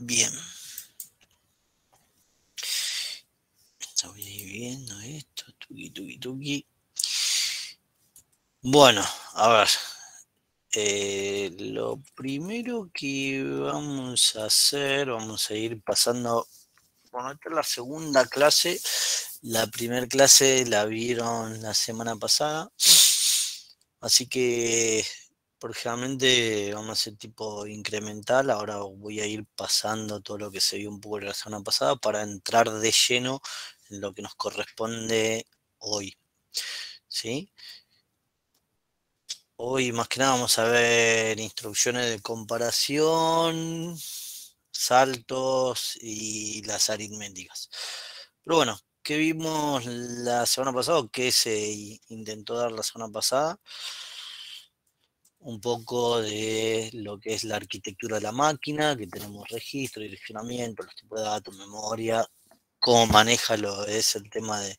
Bien. Voy a ir viendo esto. Tuki, tuki, tuki. Bueno, a ver. Lo primero que vamos a hacer, vamos a ir pasando. Bueno, esta es la segunda clase. La primera clase la vieron la semana pasada. Así que, generalmente vamos a hacer tipo incremental. Ahora voy a ir pasando todo lo que se vio un poco la semana pasada para entrar de lleno en lo que nos corresponde hoy. ¿Sí? Hoy más que nada vamos a ver instrucciones de comparación, saltos y las aritméticas. Pero bueno, ¿qué vimos la semana pasada? ¿Qué se intentó dar la semana pasada? Un poco de lo que es la arquitectura de la máquina, que tenemos registro, direccionamiento, los tipos de datos, memoria, cómo maneja lo es el tema de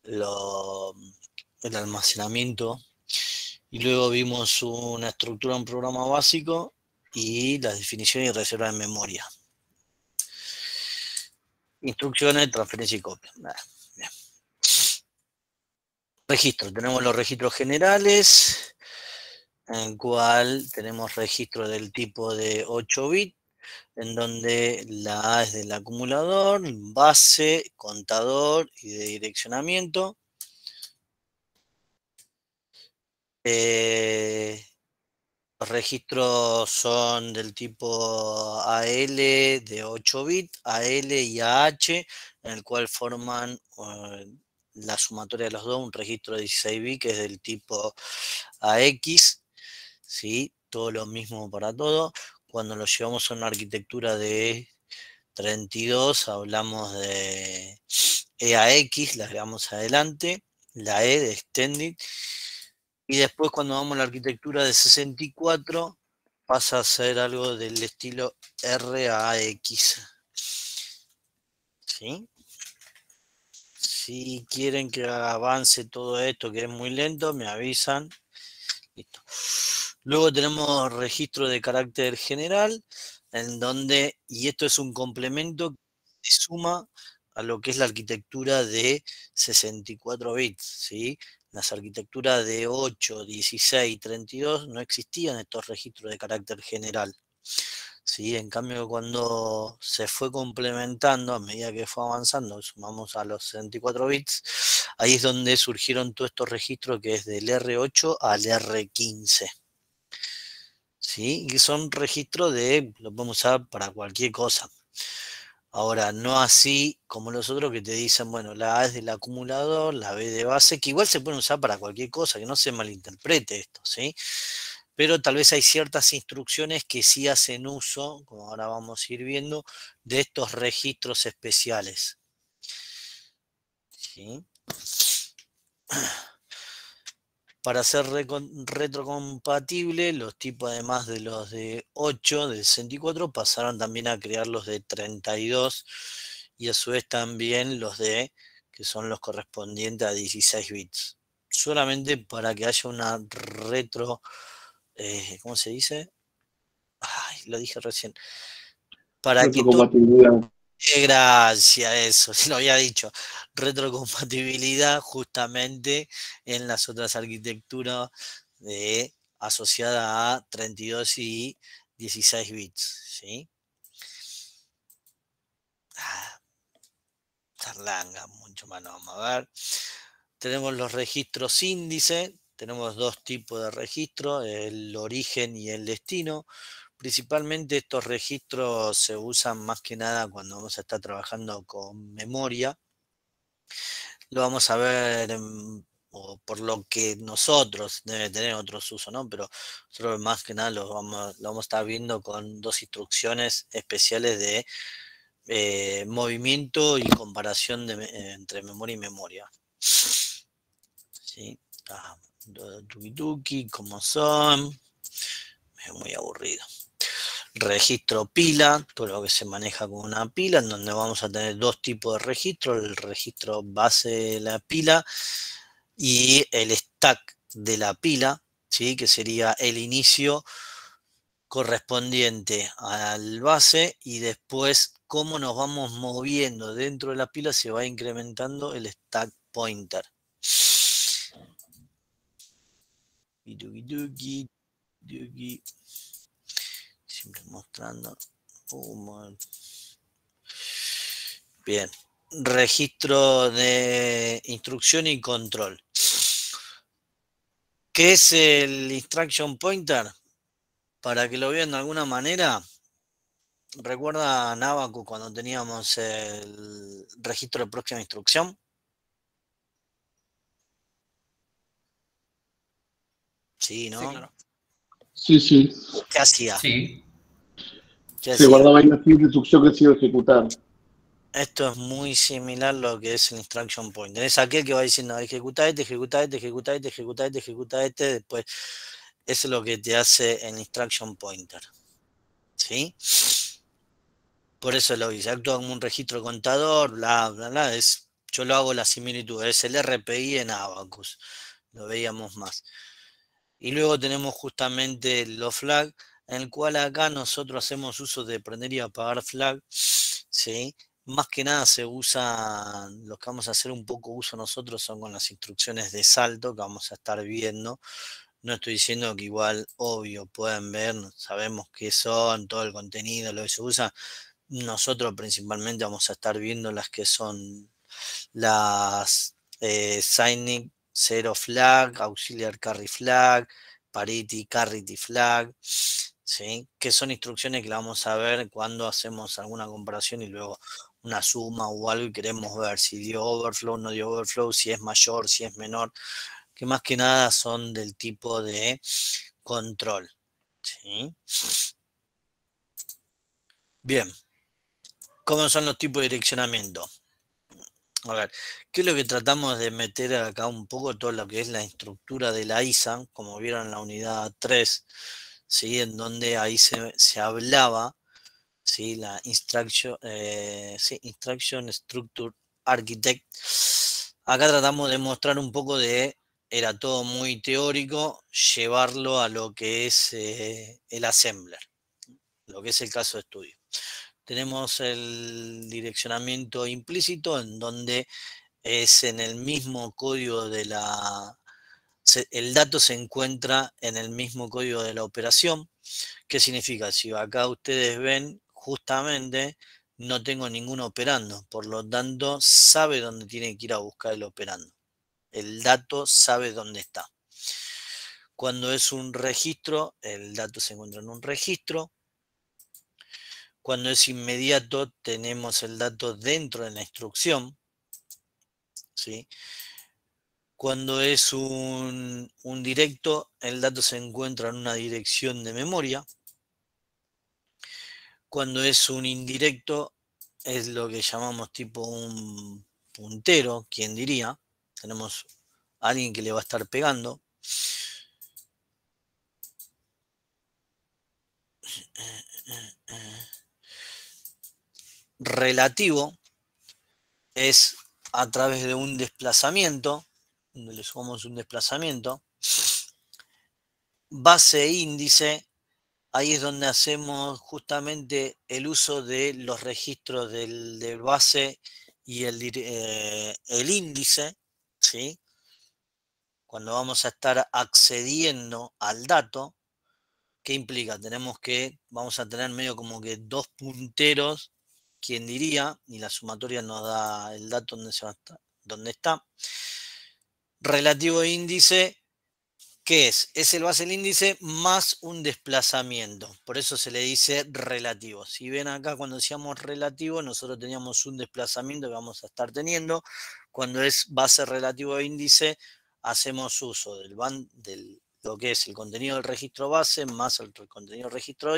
el almacenamiento. Y luego vimos una estructura en programa básico y las definiciones y reserva de memoria. Instrucciones, transferencia y copia. Bien. Registros. Tenemos los registros generales, en el cual tenemos registro del tipo de 8 bits, en donde la A es del acumulador, base, contador y de direccionamiento. Los registros son del tipo AL de 8 bits, AL y AH, en el cual forman la sumatoria de los dos, un registro de 16 bits que es del tipo AX, ¿sí? Todo lo mismo para todo. Cuando lo llevamos a una arquitectura de 32, hablamos de EAX, la agregamos adelante, la E de Extended. Y después cuando vamos a la arquitectura de 64 pasa a ser algo del estilo RAX. ¿Sí? Si quieren que avance todo esto, que es muy lento, me avisan. Listo. Luego tenemos registro de carácter general, en donde, y esto es un complemento que suma a lo que es la arquitectura de 64 bits, ¿sí? Las arquitecturas de 8, 16 y 32 no existían estos registros de carácter general. ¿Sí? En cambio, cuando se fue complementando, a medida que fue avanzando, sumamos a los 64 bits, ahí es donde surgieron todos estos registros que es del R8 al R15. ¿Sí? Y son registros lo podemos usar para cualquier cosa. Ahora, no así como los otros que te dicen, bueno, la A es del acumulador, la B de base, que igual se pueden usar para cualquier cosa, que no se malinterprete esto, ¿sí? Pero tal vez hay ciertas instrucciones que sí hacen uso, como ahora vamos a ir viendo, de estos registros especiales. ¿Sí? Para ser retrocompatible, los tipos además de los de 8, de 64, pasaron también a crear los de 32 y a su vez también los que son los correspondientes a 16 bits. Solamente para que haya una ¿cómo se dice? Ay, lo dije recién. Para que todo. Retrocompatibilidad. Gracias, eso, sí lo había dicho. Retrocompatibilidad justamente en las otras arquitecturas asociada a 32 y 16 bits, ¿sí? Charlanga, mucho más no vamos a ver. Tenemos los registros índice, tenemos dos tipos de registros, el origen y el destino. Principalmente estos registros se usan más que nada cuando vamos a estar trabajando con memoria. Lo vamos a ver, o por lo que nosotros, debe tener otros usos, ¿no? Pero nosotros más que nada lo vamos a estar viendo con dos instrucciones especiales de movimiento y comparación entre memoria y memoria. ¿Sí? Tuki tuki, como son, es muy aburrido. Registro pila, todo lo que se maneja con una pila, en donde vamos a tener dos tipos de registro, el registro base de la pila y el stack de la pila, ¿sí? Que sería el inicio correspondiente al base y después cómo nos vamos moviendo dentro de la pila se va incrementando el stack pointer. Siempre mostrando. Bien. Registro de instrucción y control. ¿Qué es el instruction pointer? Para que lo vean de alguna manera, ¿recuerda Abacu cuando teníamos el registro de próxima instrucción? Sí, Sí, ¿no? claro. Sí, sí. ¿Qué hacía? Sí. ¿Qué Se hacía? guardaba ahí la siguiente instrucción que se iba a ejecutar. Esto es muy similar a lo que es el instruction pointer. Es aquel que va diciendo ejecuta este, ejecuta este, ejecuta este, ejecuta este, ejecuta este. Después, eso es lo que te hace el instruction pointer. ¿Sí? Por eso lo dice. Actúa como un registro contador, bla, bla, bla. Yo lo hago la similitud. Es el RPI en Abacus. Lo veíamos más. Y luego tenemos justamente los flag, en el cual acá nosotros hacemos uso de prender y apagar flag, ¿sí? Más que nada se usa, lo que vamos a hacer un poco uso nosotros son con las instrucciones de salto que vamos a estar viendo. No estoy diciendo que igual, obvio, pueden ver, sabemos qué son, todo el contenido, lo que se usa. Nosotros principalmente vamos a estar viendo las que son las signing zero flag, auxiliar carry flag, parity carry flag, ¿sí? Que son instrucciones que la vamos a ver cuando hacemos alguna comparación y luego una suma o algo y queremos ver si dio overflow, no dio overflow, si es mayor, si es menor, que más que nada son del tipo de control, ¿sí? Bien, ¿cómo son los tipos de direccionamiento? A ver, ¿qué es lo que tratamos de meter acá un poco todo lo que es la estructura de la ISA, como vieron en la unidad 3, ¿sí? En donde ahí se hablaba, ¿sí? La Instruction Structure Architect. Acá tratamos de mostrar un poco era todo muy teórico, llevarlo a lo que es el assembler, lo que es el caso de estudio. Tenemos el direccionamiento implícito en donde es en el mismo código de el dato se encuentra en el mismo código de la operación. ¿Qué significa? Si acá ustedes ven, justamente no tengo ningún operando, por lo tanto sabe dónde tiene que ir a buscar el operando. El dato sabe dónde está. Cuando es un registro, el dato se encuentra en un registro. Cuando es inmediato, tenemos el dato dentro de la instrucción, ¿sí? Cuando es un directo, el dato se encuentra en una dirección de memoria. Cuando es un indirecto, es lo que llamamos tipo un puntero, quien diría. Tenemos a alguien que le va a estar pegando. Relativo es a través de un desplazamiento, donde le sumamos un desplazamiento. Base e índice, ahí es donde hacemos justamente el uso de los registros del base y el índice, ¿sí? Cuando vamos a estar accediendo al dato, ¿qué implica? Vamos a tener medio como que dos punteros, quien diría, y la sumatoria nos da el dato donde está. Relativo e índice, ¿qué es? Es el base del índice más un desplazamiento. Por eso se le dice relativo. Si ven acá cuando decíamos relativo, nosotros teníamos un desplazamiento que vamos a estar teniendo. Cuando es base relativo e índice, hacemos uso del lo que es el contenido del registro base más el contenido del registro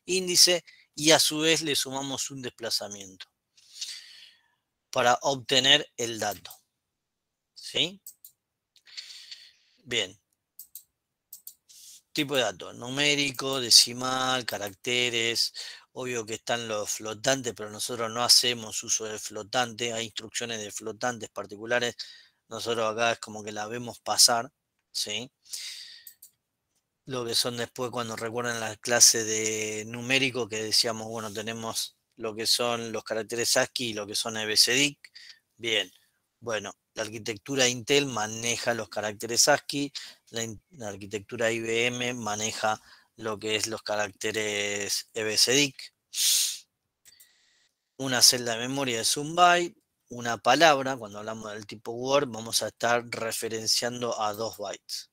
índice y a su vez le sumamos un desplazamiento para obtener el dato. ¿Sí? Bien. Tipo de datos, numérico, decimal, caracteres, obvio que están los flotantes, pero nosotros no hacemos uso de flotante, hay instrucciones de flotantes particulares, nosotros acá es como que la vemos pasar, ¿sí? lo que son después cuando recuerdan la clase de numérico que decíamos, bueno, tenemos lo que son los caracteres ASCII y lo que son EBCDIC. Bien, bueno, la arquitectura Intel maneja los caracteres ASCII, la arquitectura IBM maneja lo que es los caracteres EBCDIC. Una celda de memoria es un byte, una palabra, cuando hablamos del tipo Word, vamos a estar referenciando a 2 bytes.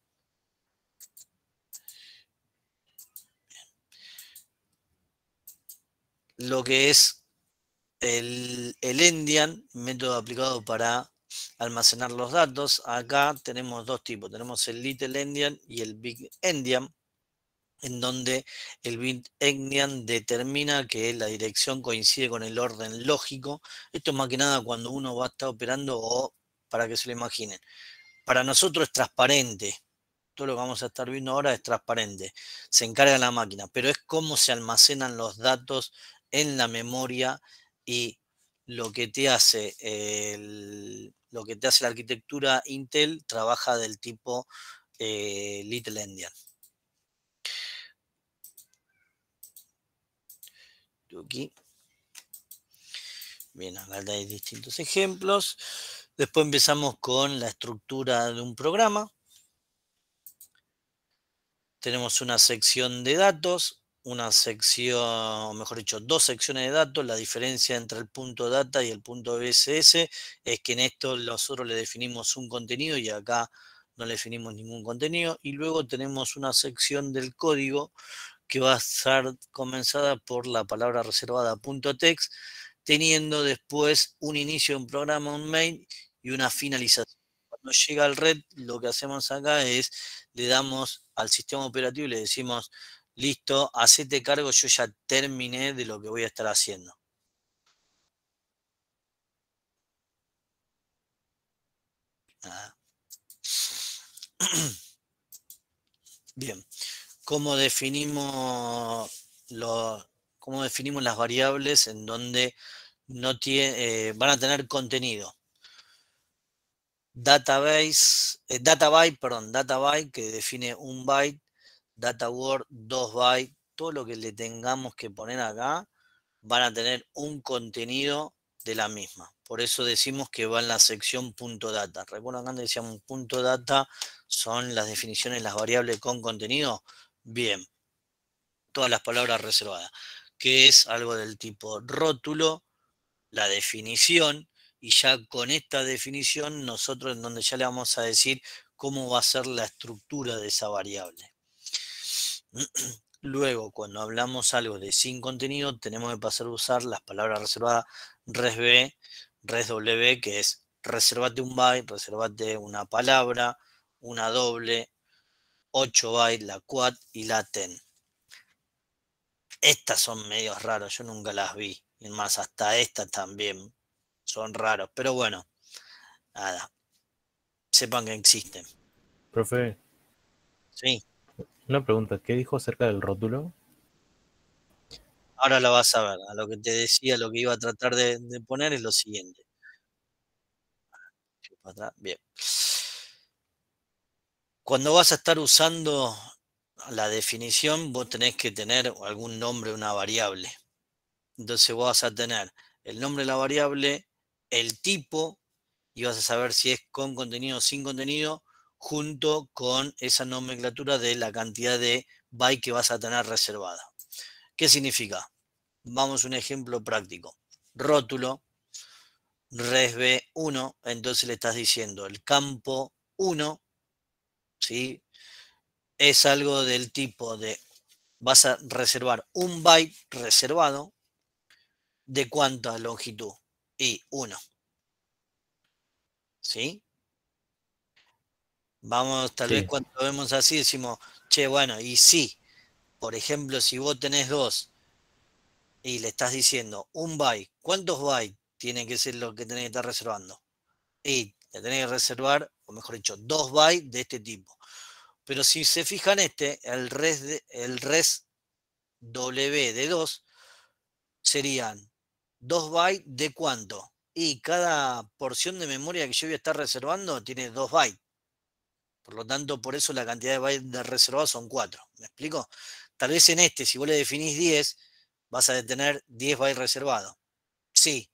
Lo que es el endian, método aplicado para almacenar los datos. Acá tenemos dos tipos, tenemos el little endian y el big endian, en donde el big endian determina que la dirección coincide con el orden lógico. Esto es más que nada cuando uno va a estar operando o para que se lo imaginen. Para nosotros es transparente. Todo lo que vamos a estar viendo ahora es transparente. Se encarga la máquina, pero es cómo se almacenan los datos en la memoria y lo que te hace lo que te hace la arquitectura Intel trabaja del tipo Little Endian. Aquí. Bien, acá hay distintos ejemplos. Después empezamos con la estructura de un programa. Tenemos una sección de datos, una sección, o mejor dicho, dos secciones de datos. La diferencia entre el punto data y el punto BSS es que en esto nosotros le definimos un contenido y acá no le definimos ningún contenido. Y luego tenemos una sección del código que va a estar comenzada por la palabra reservada .text, teniendo después un inicio de un programa, un main y una finalización. Cuando llega al red, lo que hacemos acá es le damos al sistema operativo y le decimos, listo, hacete cargo, yo ya terminé de lo que voy a estar haciendo. Ah. Bien, ¿cómo definimos, cómo definimos las variables en donde no van a tener contenido? Databyte, que define un byte, data word 2 bytes, todo lo que le tengamos que poner acá van a tener un contenido de la misma. Por eso decimos que va en la sección .data. ¿Recuerdan que antes decíamos .data son las definiciones de las variables con contenido? Bien, todas las palabras reservadas, que es algo del tipo rótulo, la definición, y ya con esta definición nosotros en donde ya le vamos a decir cómo va a ser la estructura de esa variable. Luego, cuando hablamos algo de sin contenido, tenemos que pasar a usar las palabras reservadas resb, resw, que es reservate un byte, reservate una palabra, una doble, 8 bytes, la quad y la ten. Estas son medios raros, yo nunca las vi. Y más, hasta estas también son raros. Pero bueno, nada. Sepan que existen. Profe, Sí. una pregunta, ¿qué dijo acerca del rótulo? Ahora la vas a ver. A lo que te decía, lo que iba a tratar de poner es lo siguiente. Bien. Cuando vas a estar usando la definición, vos tenés que tener algún nombre de una variable. Entonces vos vas a tener el nombre de la variable, el tipo, y vas a saber si es con contenido o sin contenido, junto con esa nomenclatura de la cantidad de bytes que vas a tener reservada. ¿Qué significa? Vamos a un ejemplo práctico. Rótulo, resb1, entonces le estás diciendo el campo 1, ¿sí? Es algo del tipo de, vas a reservar un byte reservado, ¿de cuánta longitud? Y 1, ¿sí? Vamos, tal vez Sí, cuando lo vemos así decimos, che, bueno, y sí, por ejemplo, si vos tenés 2 y le estás diciendo un byte, ¿cuántos bytes tiene que ser lo que tenés que estar reservando? Y le tenés que reservar, o mejor dicho, 2 bytes de este tipo. Pero si se fijan el res W de 2 serían 2 bytes de cuánto. Y cada porción de memoria que yo voy a estar reservando tiene 2 bytes. Por lo tanto, por eso la cantidad de bytes de reservados son 4. ¿Me explico? Tal vez en este, si vos le definís 10, vas a tener 10 bytes reservados. Sí,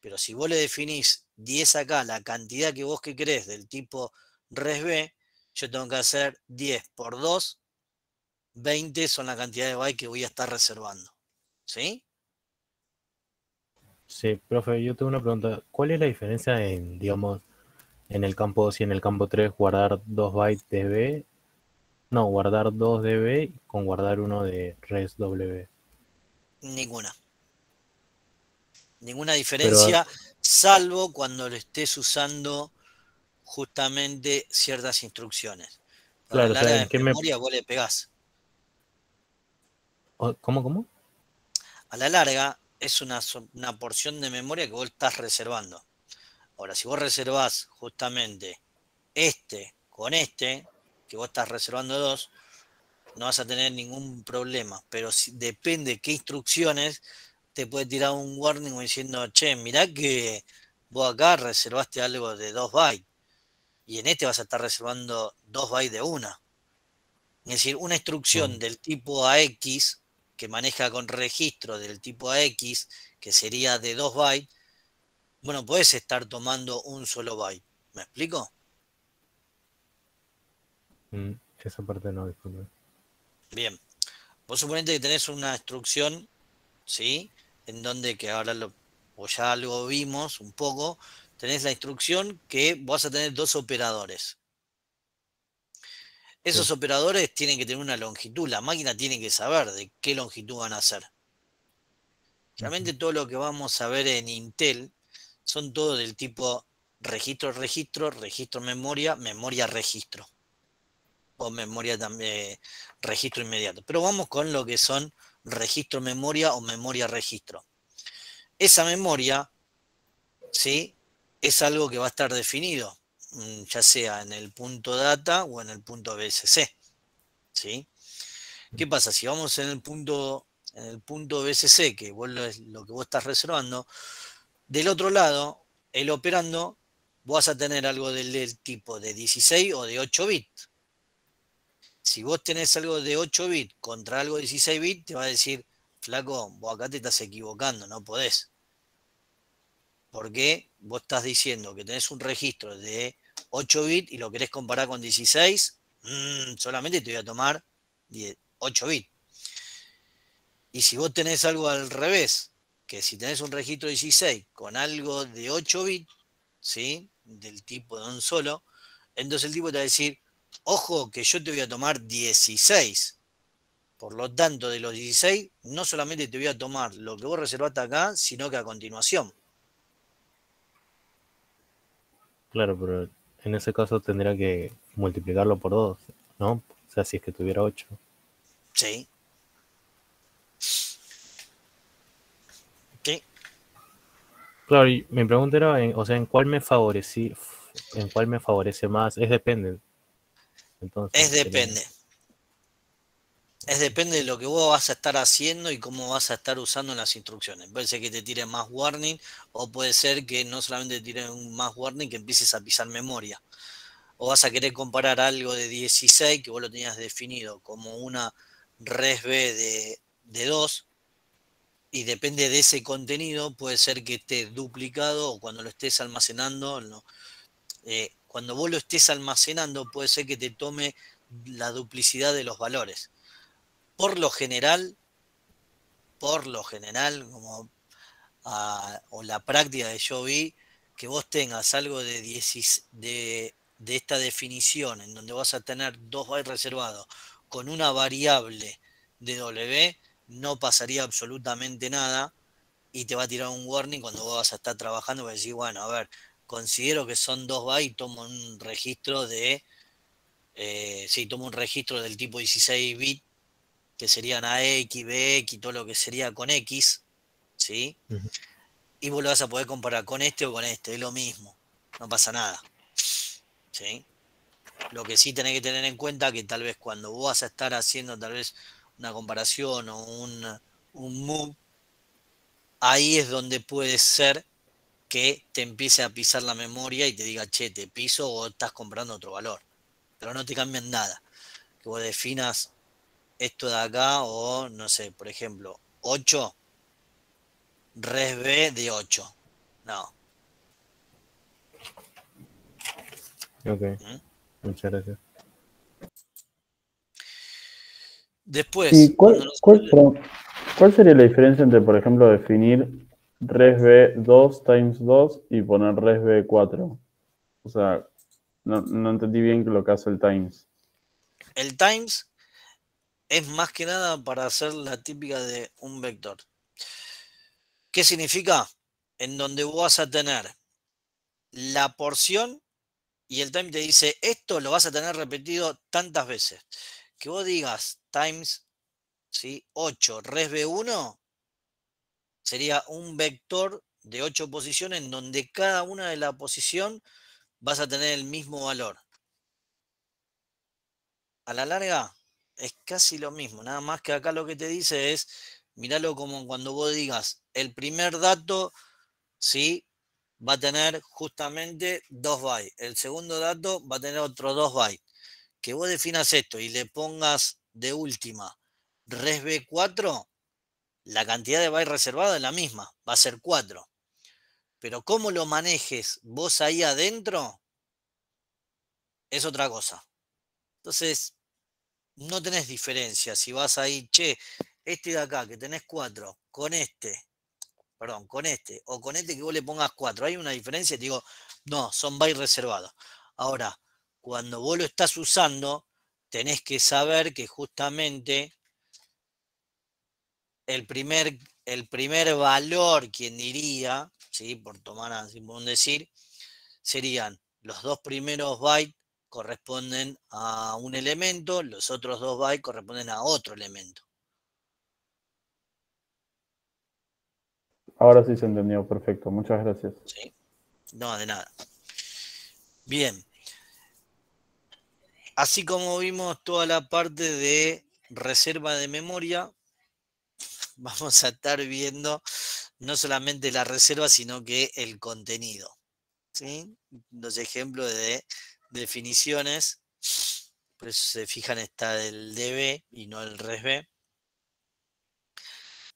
pero si vos le definís 10 acá, la cantidad que vos que querés del tipo resb, yo tengo que hacer 10 por 2, 20 son la cantidad de bytes que voy a estar reservando. ¿Sí? Sí, profe, yo tengo una pregunta. ¿Cuál es la diferencia en, digamos, en el campo 2 y en el campo 3 guardar 2 bytes de B? No, guardar 2 de B con guardar uno de res W. Ninguna. Ninguna Pero, diferencia, salvo cuando lo estés usando justamente ciertas instrucciones. Para claro, el o sea, área ¿en de qué me... memoria vos le pegás. ¿Cómo? A la larga es una porción de memoria que vos estás reservando. Ahora, si vos reservás justamente este con este, que vos estás reservando dos, no vas a tener ningún problema. Pero si, depende qué instrucciones, te puede tirar un warning diciendo, che, mirá que vos acá reservaste algo de 2 bytes y en este vas a estar reservando 2 bytes de una. Es decir, una instrucción No, del tipo AX que maneja con registro del tipo AX, que sería de 2 bytes, bueno, puedes estar tomando un solo byte. ¿Me explico? esa parte no, disculpe. Bien. Vos suponete que tenés una instrucción, ¿sí? En donde que ahora o ya lo vimos un poco, tenés la instrucción que vas a tener dos operadores. Sí. Esos operadores tienen que tener una longitud, la máquina tiene que saber de qué longitud van a ser. Ujú. Realmente todo lo que vamos a ver en Intel son todo del tipo registro, registro memoria, memoria registro. O memoria también, registro inmediato. Pero vamos con lo que son registro memoria o memoria registro. Esa memoria, ¿sí? Es algo que va a estar definido, ya sea en el punto data o en el punto BSC, ¿sí? ¿Qué pasa? Si vamos en el punto BSC, que vos es lo que vos estás reservando, del otro lado, el operando, vas a tener algo del tipo de 16 o de 8 bits. Si vos tenés algo de 8 bits contra algo de 16 bits, te va a decir, flaco, vos acá te estás equivocando, no podés. Porque vos estás diciendo que tenés un registro de 8 bits y lo querés comparar con 16, solamente te voy a tomar 8 bits. Y si vos tenés algo al revés, que si tenés un registro 16 con algo de 8 bits, ¿sí? Del tipo de un solo, entonces el tipo te va a decir, ojo que yo te voy a tomar 16. Por lo tanto, de los 16, no solamente te voy a tomar lo que vos reservaste acá, sino que a continuación. Claro, pero en ese caso tendría que multiplicarlo por 2, ¿no? O sea, si es que tuviera 8. Sí. ¿Qué? Claro, y mi pregunta era, o sea, en cuál me favorece más? Es depende, entonces, Es sería... depende. Es depende de lo que vos vas a estar haciendo y cómo vas a estar usando las instrucciones. Puede ser que te tire más warning o puede ser que no solamente te tire un más warning, que empieces a pisar memoria. O vas a querer comparar algo de 16 que vos lo tenías definido como una resb de 2 y depende de ese contenido puede ser que esté duplicado o cuando lo estés almacenando, no. Cuando vos lo estés almacenando puede ser que te tome la duplicidad de los valores. Por lo general, como o la práctica que yo vi, que vos tengas algo de esta definición, en donde vas a tener 2 bytes reservados con una variable de W, no pasaría absolutamente nada y te va a tirar un warning cuando vos vas a estar trabajando, vas a decir, bueno, a ver, considero que son 2 bytes y tomo un registro sí, tomo un registro del tipo 16 bits, que serían AX, BX y todo lo que sería con X, ¿sí? Ujú. Y vos lo vas a poder comparar con este o con este, es lo mismo, no pasa nada, ¿sí? Lo que sí tenés que tener en cuenta que tal vez cuando vos vas a estar haciendo tal vez una comparación o un move, ahí es donde puede ser que te empiece a pisar la memoria y te diga, che, te piso o estás comprando otro valor. pero no te cambian nada. Que vos definas esto de acá o, no sé, por ejemplo, 8, res B de 8. No. Ok, ¿Mm? muchas gracias. ¿Y Después, cuando cuál sería la diferencia entre, por ejemplo, definir resb 2 times 2 y poner resb 4? O sea, no entendí bien lo que hace el times. el times es más que nada para hacer la típica de un vector. ¿Qué significa? En donde vos vas a tener la porción y el time te dice, esto lo vas a tener repetido tantas veces. Que vos digas times, ¿sí? 8 resb 1 sería un vector de 8 posiciones en donde cada una de la posición vas a tener el mismo valor. A la larga es casi lo mismo, nada más que acá lo que te dice es, míralo como cuando vos digas, el primer dato, ¿sí? Va a tener justamente 2 bytes, el segundo dato va a tener otros 2 bytes. Que vos definas esto y le pongas de última resb 4, la cantidad de bytes reservada es la misma, va a ser 4. Pero cómo lo manejes vos ahí adentro es otra cosa. Entonces, no tenés diferencia. Si vas ahí, che, este de acá que tenés 4, con este, perdón, con este, o con este que vos le pongas 4, ¿hay una diferencia? Te digo, no, son bytes reservados. Ahora, cuando vos lo estás usando, tenés que saber que justamente el primer valor, quien diría, ¿sí? Por tomar así por un decir, serían los 2 primeros bytes corresponden a un elemento, los otros 2 bytes corresponden a otro elemento. Ahora sí se entendió, perfecto. Muchas gracias. ¿Sí? No, de nada. Bien. Así como vimos toda la parte de reserva de memoria, vamos a estar viendo no solamente la reserva, sino que el contenido. ¿Sí? Los ejemplos de definiciones, por eso se fijan está el DB y no el resb.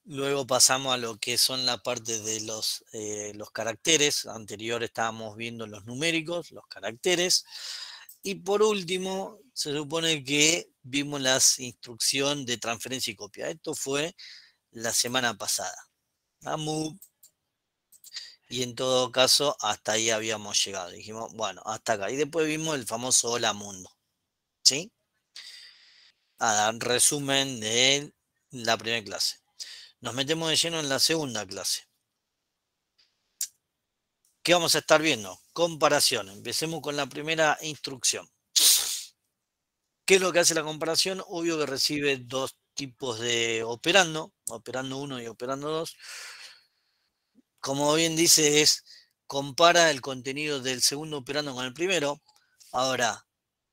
Luego pasamos a lo que son la parte de los caracteres. Anterior estábamos viendo los numéricos, los caracteres. Y por último, se supone que vimos la instrucción de transferencia y copia. Esto fue la semana pasada. A move. Y en todo caso, hasta ahí habíamos llegado. Dijimos, bueno, hasta acá. Y después vimos el famoso Hola Mundo. ¿Sí? Resumen de la primera clase. Nos metemos de lleno en la segunda clase. ¿Qué vamos a estar viendo? Comparación. Empecemos con la primera instrucción. ¿Qué es lo que hace la comparación? Obvio que recibe dos tipos de operando 1 y operando 2. Como bien dice, es compara el contenido del segundo operando con el primero. Ahora,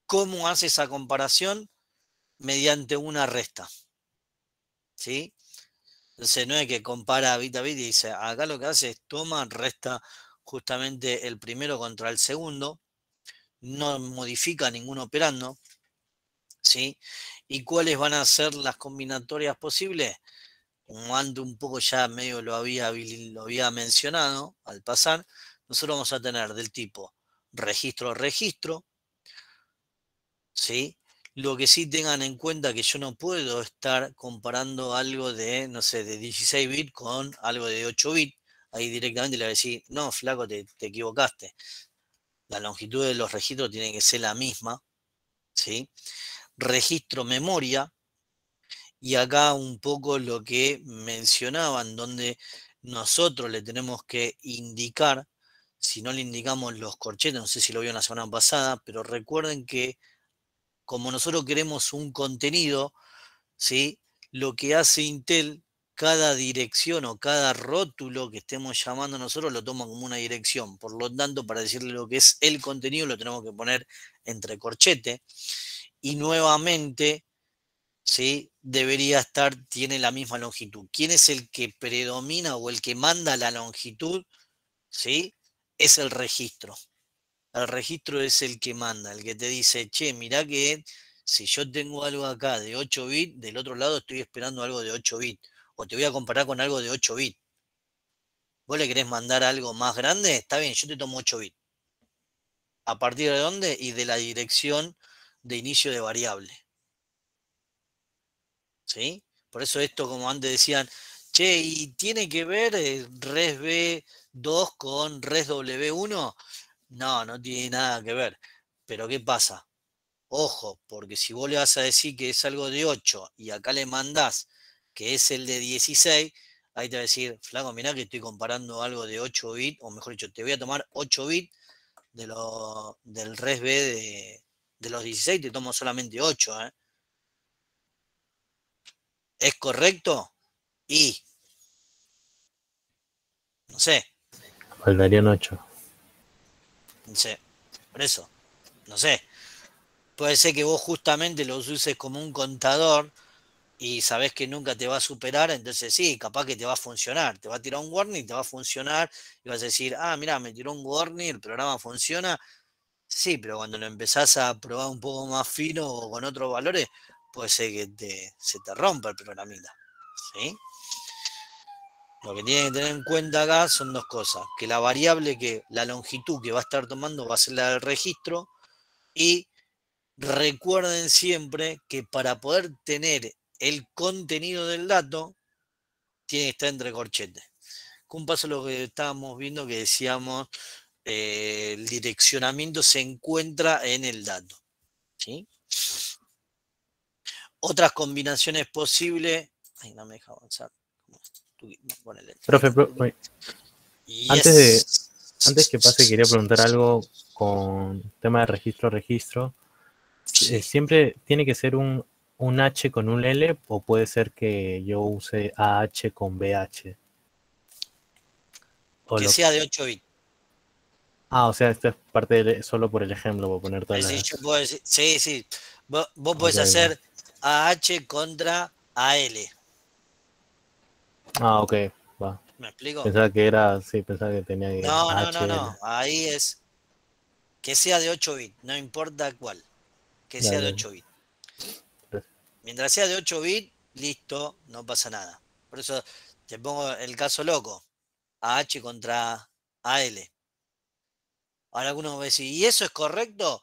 ¿cómo hace esa comparación? Mediante una resta. ¿Sí? Entonces no es que compara bit a bit y dice, acá lo que hace es toma, resta justamente el primero contra el segundo, no modifica ningún operando, ¿sí? ¿Y cuáles van a ser las combinatorias posibles? Como antes un poco ya medio lo había mencionado al pasar, nosotros vamos a tener del tipo registro, ¿sí? Lo que sí tengan en cuenta que yo no puedo estar comparando algo de, no sé, de 16 bits con algo de 8 bits. Ahí directamente le voy a decir, no, flaco, te equivocaste. La longitud de los registros tiene que ser la misma, ¿sí? Registro memoria, y acá un poco lo que mencionaban, donde nosotros le tenemos que indicar, si no le indicamos los corchetes, no sé si lo vieron la semana pasada, pero recuerden que como nosotros queremos un contenido, ¿sí? Lo que hace Intel, cada dirección o cada rótulo que estemos llamando nosotros lo toma como una dirección. Por lo tanto, para decirle lo que es el contenido, lo tenemos que poner entre corchete. Y nuevamente, ¿sí? Debería estar, tiene la misma longitud. ¿Quién es el que predomina o el que manda la longitud? ¿Sí? Es el registro. El registro es el que manda, el que te dice, che, mirá que si yo tengo algo acá de 8 bits, del otro lado estoy esperando algo de 8 bits. O te voy a comparar con algo de 8 bits. ¿Vos le querés mandar algo más grande? Está bien, yo te tomo 8 bits. ¿A partir de dónde? Y de la dirección de inicio de variable. ¿Sí? Por eso esto, como antes decían, che, ¿y tiene que ver resb2 con resw1? No, no tiene nada que ver. Pero ¿qué pasa? Ojo, porque si vos le vas a decir que es algo de 8 y acá le mandás que es el de 16, ahí te va a decir, flaco, mirá que estoy comparando algo de 8 bits, o mejor dicho, te voy a tomar 8 bits del resb de los 16, te tomo solamente 8, ¿eh? ¿Es correcto? Y, no sé, Faltarían 8. no sé, por eso, no sé. Puede ser que vos justamente los uses como un contador y sabés que nunca te va a superar, entonces sí, capaz que te va a funcionar. Te va a tirar un warning, te va a funcionar y vas a decir, ah, mirá, me tiró un warning, el programa funciona. Sí, pero cuando lo empezás a probar un poco más fino o con otros valores, puede ser que se te rompa el programita. ¿Sí? Lo que tienen que tener en cuenta acá son dos cosas, que la variable la longitud que va a estar tomando va a ser la del registro, y recuerden siempre que para poder tener el contenido del dato, tiene que estar entre corchetes. Un paso a lo que estábamos viendo que decíamos, el direccionamiento se encuentra en el dato. ¿Sí? Otras combinaciones posibles. Ay, no me deja avanzar. Profe, Yes. antes que pase, quería preguntar algo con tema de registro. Sí. ¿Siempre tiene que ser un H con un L o puede ser que yo use AH con BH? Que sea de 8 bits. Ah, o sea, esto es parte solo por el ejemplo, por poner todas las... Yo puedo decir, sí. Vos podés hacer AH contra AL. Ah, ok, va. ¿Me explico? Pensaba que tenía que... No. Ahí es que sea de 8 bits, no importa cuál. Que sea de 8 bits. Mientras sea de 8 bits, listo, no pasa nada. Por eso te pongo el caso loco. AH contra AL. Ahora alguno va a decir, ¿y eso es correcto?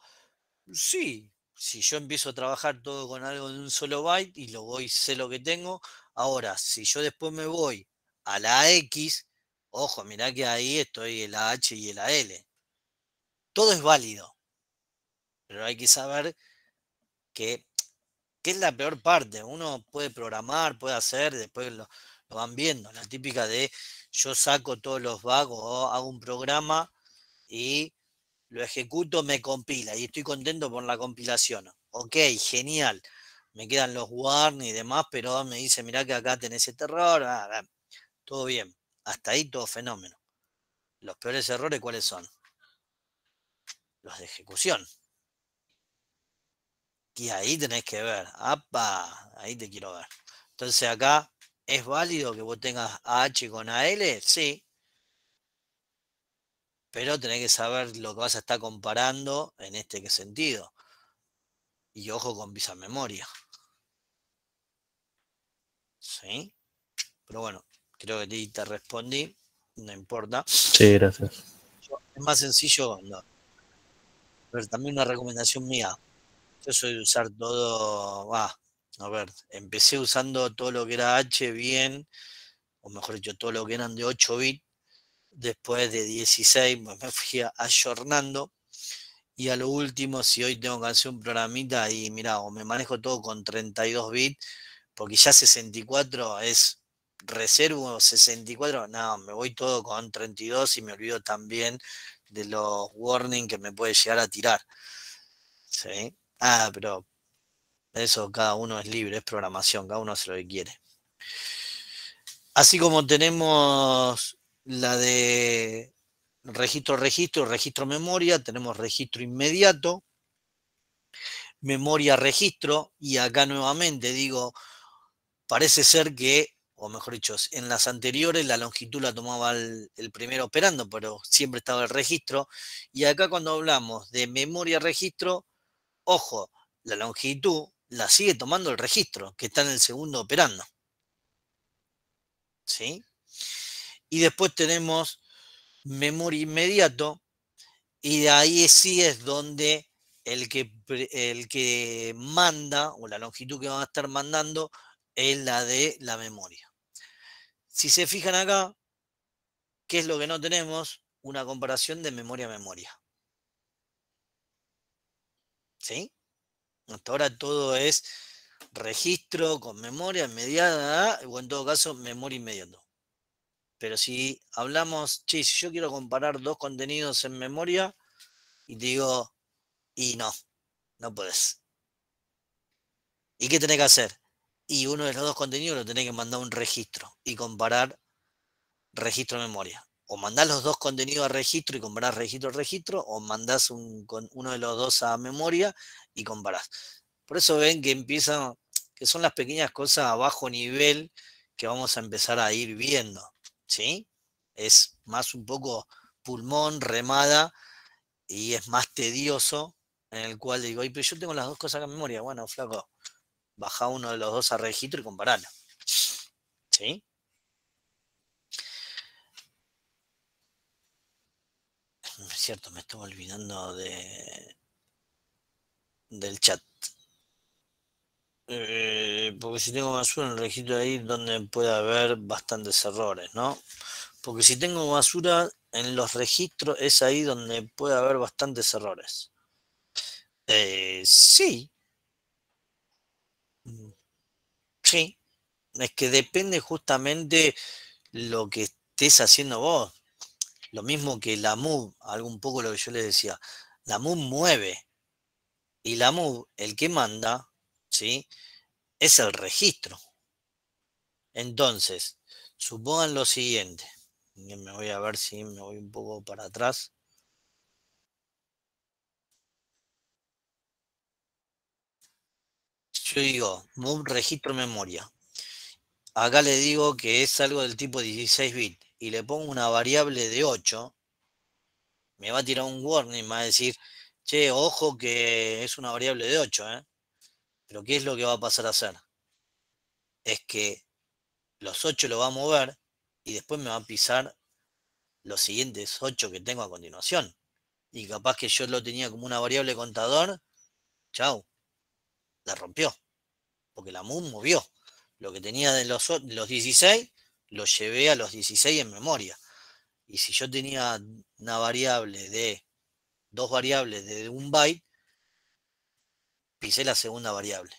Sí. Si yo empiezo a trabajar todo con algo de un solo byte y sé lo que tengo. Ahora, si yo después me voy a la X, ojo, mirá que ahí estoy el AH y el AL. Todo es válido. Pero hay que saber que es la peor parte. Uno puede programar, puede hacer, después lo van viendo. La típica de yo saco todos los bugs o hago un programa y lo ejecuto, me compila y estoy contento por la compilación. Ok, genial. Me quedan los warnings y demás, pero me dice, mirá que acá tenés este error. Todo bien. Hasta ahí todo fenómeno. Los peores errores, ¿cuáles son? Los de ejecución. Y ahí tenés que ver. ¡Apa! Ahí te quiero ver. Entonces acá, ¿es válido que vos tengas AH con AL? Sí. Pero tenés que saber lo que vas a estar comparando en este sentido. Y ojo con visa memoria. ¿Sí? Pero bueno, creo que te respondí. No importa. Sí, gracias. Es más sencillo, no. Pero también una recomendación mía. Yo soy de usar todo. A ver, empecé usando todo lo que era H bien, o mejor dicho, todo lo que eran de 8 bits. Después de 16 me fui ayornando. Y a lo último, si hoy tengo que hacer un programita y mira, o me manejo todo con 32 bits, porque ya 64 es reservo, 64, no, me voy todo con 32 y me olvido también de los warnings que me puede llegar a tirar. ¿Sí? Pero eso cada uno es libre, es programación, cada uno hace lo que quiere. Así como tenemos la de registro memoria, tenemos registro inmediato, memoria registro, y acá nuevamente digo, parece ser que, o mejor dicho, en las anteriores la longitud la tomaba el primer operando, pero siempre estaba el registro. Y acá cuando hablamos de memoria registro, ojo, la longitud la sigue tomando el registro, que está en el segundo operando. ¿Sí? Y después tenemos memoria inmediato, y de ahí sí es donde el que manda, o la longitud que van a estar mandando, es la de la memoria. Si se fijan acá, ¿qué es lo que no tenemos? Una comparación de memoria a memoria. ¿Sí? Hasta ahora todo es registro con memoria inmediata, o en todo caso, memoria inmediato. Pero si hablamos, si yo quiero comparar dos contenidos en memoria, y te digo, y no puedes. ¿Y qué tenés que hacer? Y uno de los dos contenidos lo tenés que mandar a un registro y comparar registro de memoria. O mandás los dos contenidos a registro y comparás registro a registro, o mandás uno de los dos a memoria y comparás. Por eso ven que empiezan, que son las pequeñas cosas a bajo nivel que vamos a empezar a ir viendo, ¿sí? Es más un poco pulmón, remada, y es más tedioso, en el cual digo, pero yo tengo las dos cosas acá en memoria. Bueno, flaco, baja uno de los dos a registro y comparalo. ¿Sí? Es cierto, me estoy olvidando del chat. Porque si tengo basura en el registro ahí donde puede haber bastantes errores, ¿no? Porque si tengo basura en los registros es ahí donde puede haber bastantes errores. Sí. Sí. Es que depende justamente lo que estés haciendo vos. Lo mismo que la move, algo un poco lo que yo les decía. La move mueve. Y la move, el que manda, ¿sí? Es el registro. Entonces, supongan lo siguiente. Me voy a ver si me voy un poco para atrás. Yo digo, move registro memoria. Acá le digo que es algo del tipo 16 bits y le pongo una variable de 8, me va a tirar un warning, me va a decir, che, ojo que es una variable de 8, ¿eh? Pero ¿qué es lo que va a pasar a hacer? Es que los 8 lo va a mover y después me va a pisar los siguientes 8 que tengo a continuación. Y capaz que yo lo tenía como una variable contador, chau, la rompió, porque la MUM movió. Lo que tenía de los 16, lo llevé a los 16 en memoria. Y si yo tenía una variable de, dos variables de un byte, pisé la segunda variable.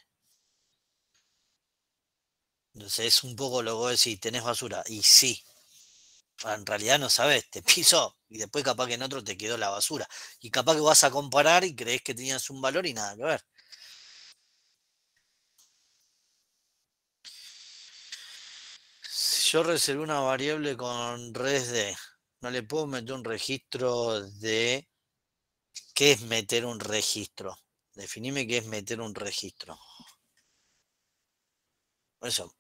Entonces es un poco lo que vos decís, tenés basura. Y sí, en realidad no sabes, te pisó y después capaz que en otro te quedó la basura. Y capaz que vas a comparar y crees que tenías un valor y nada que ver. Si yo reservé una variable con resd, no le puedo meter un registro de... ¿Qué es meter un registro? Definime qué es meter un registro. Por eso,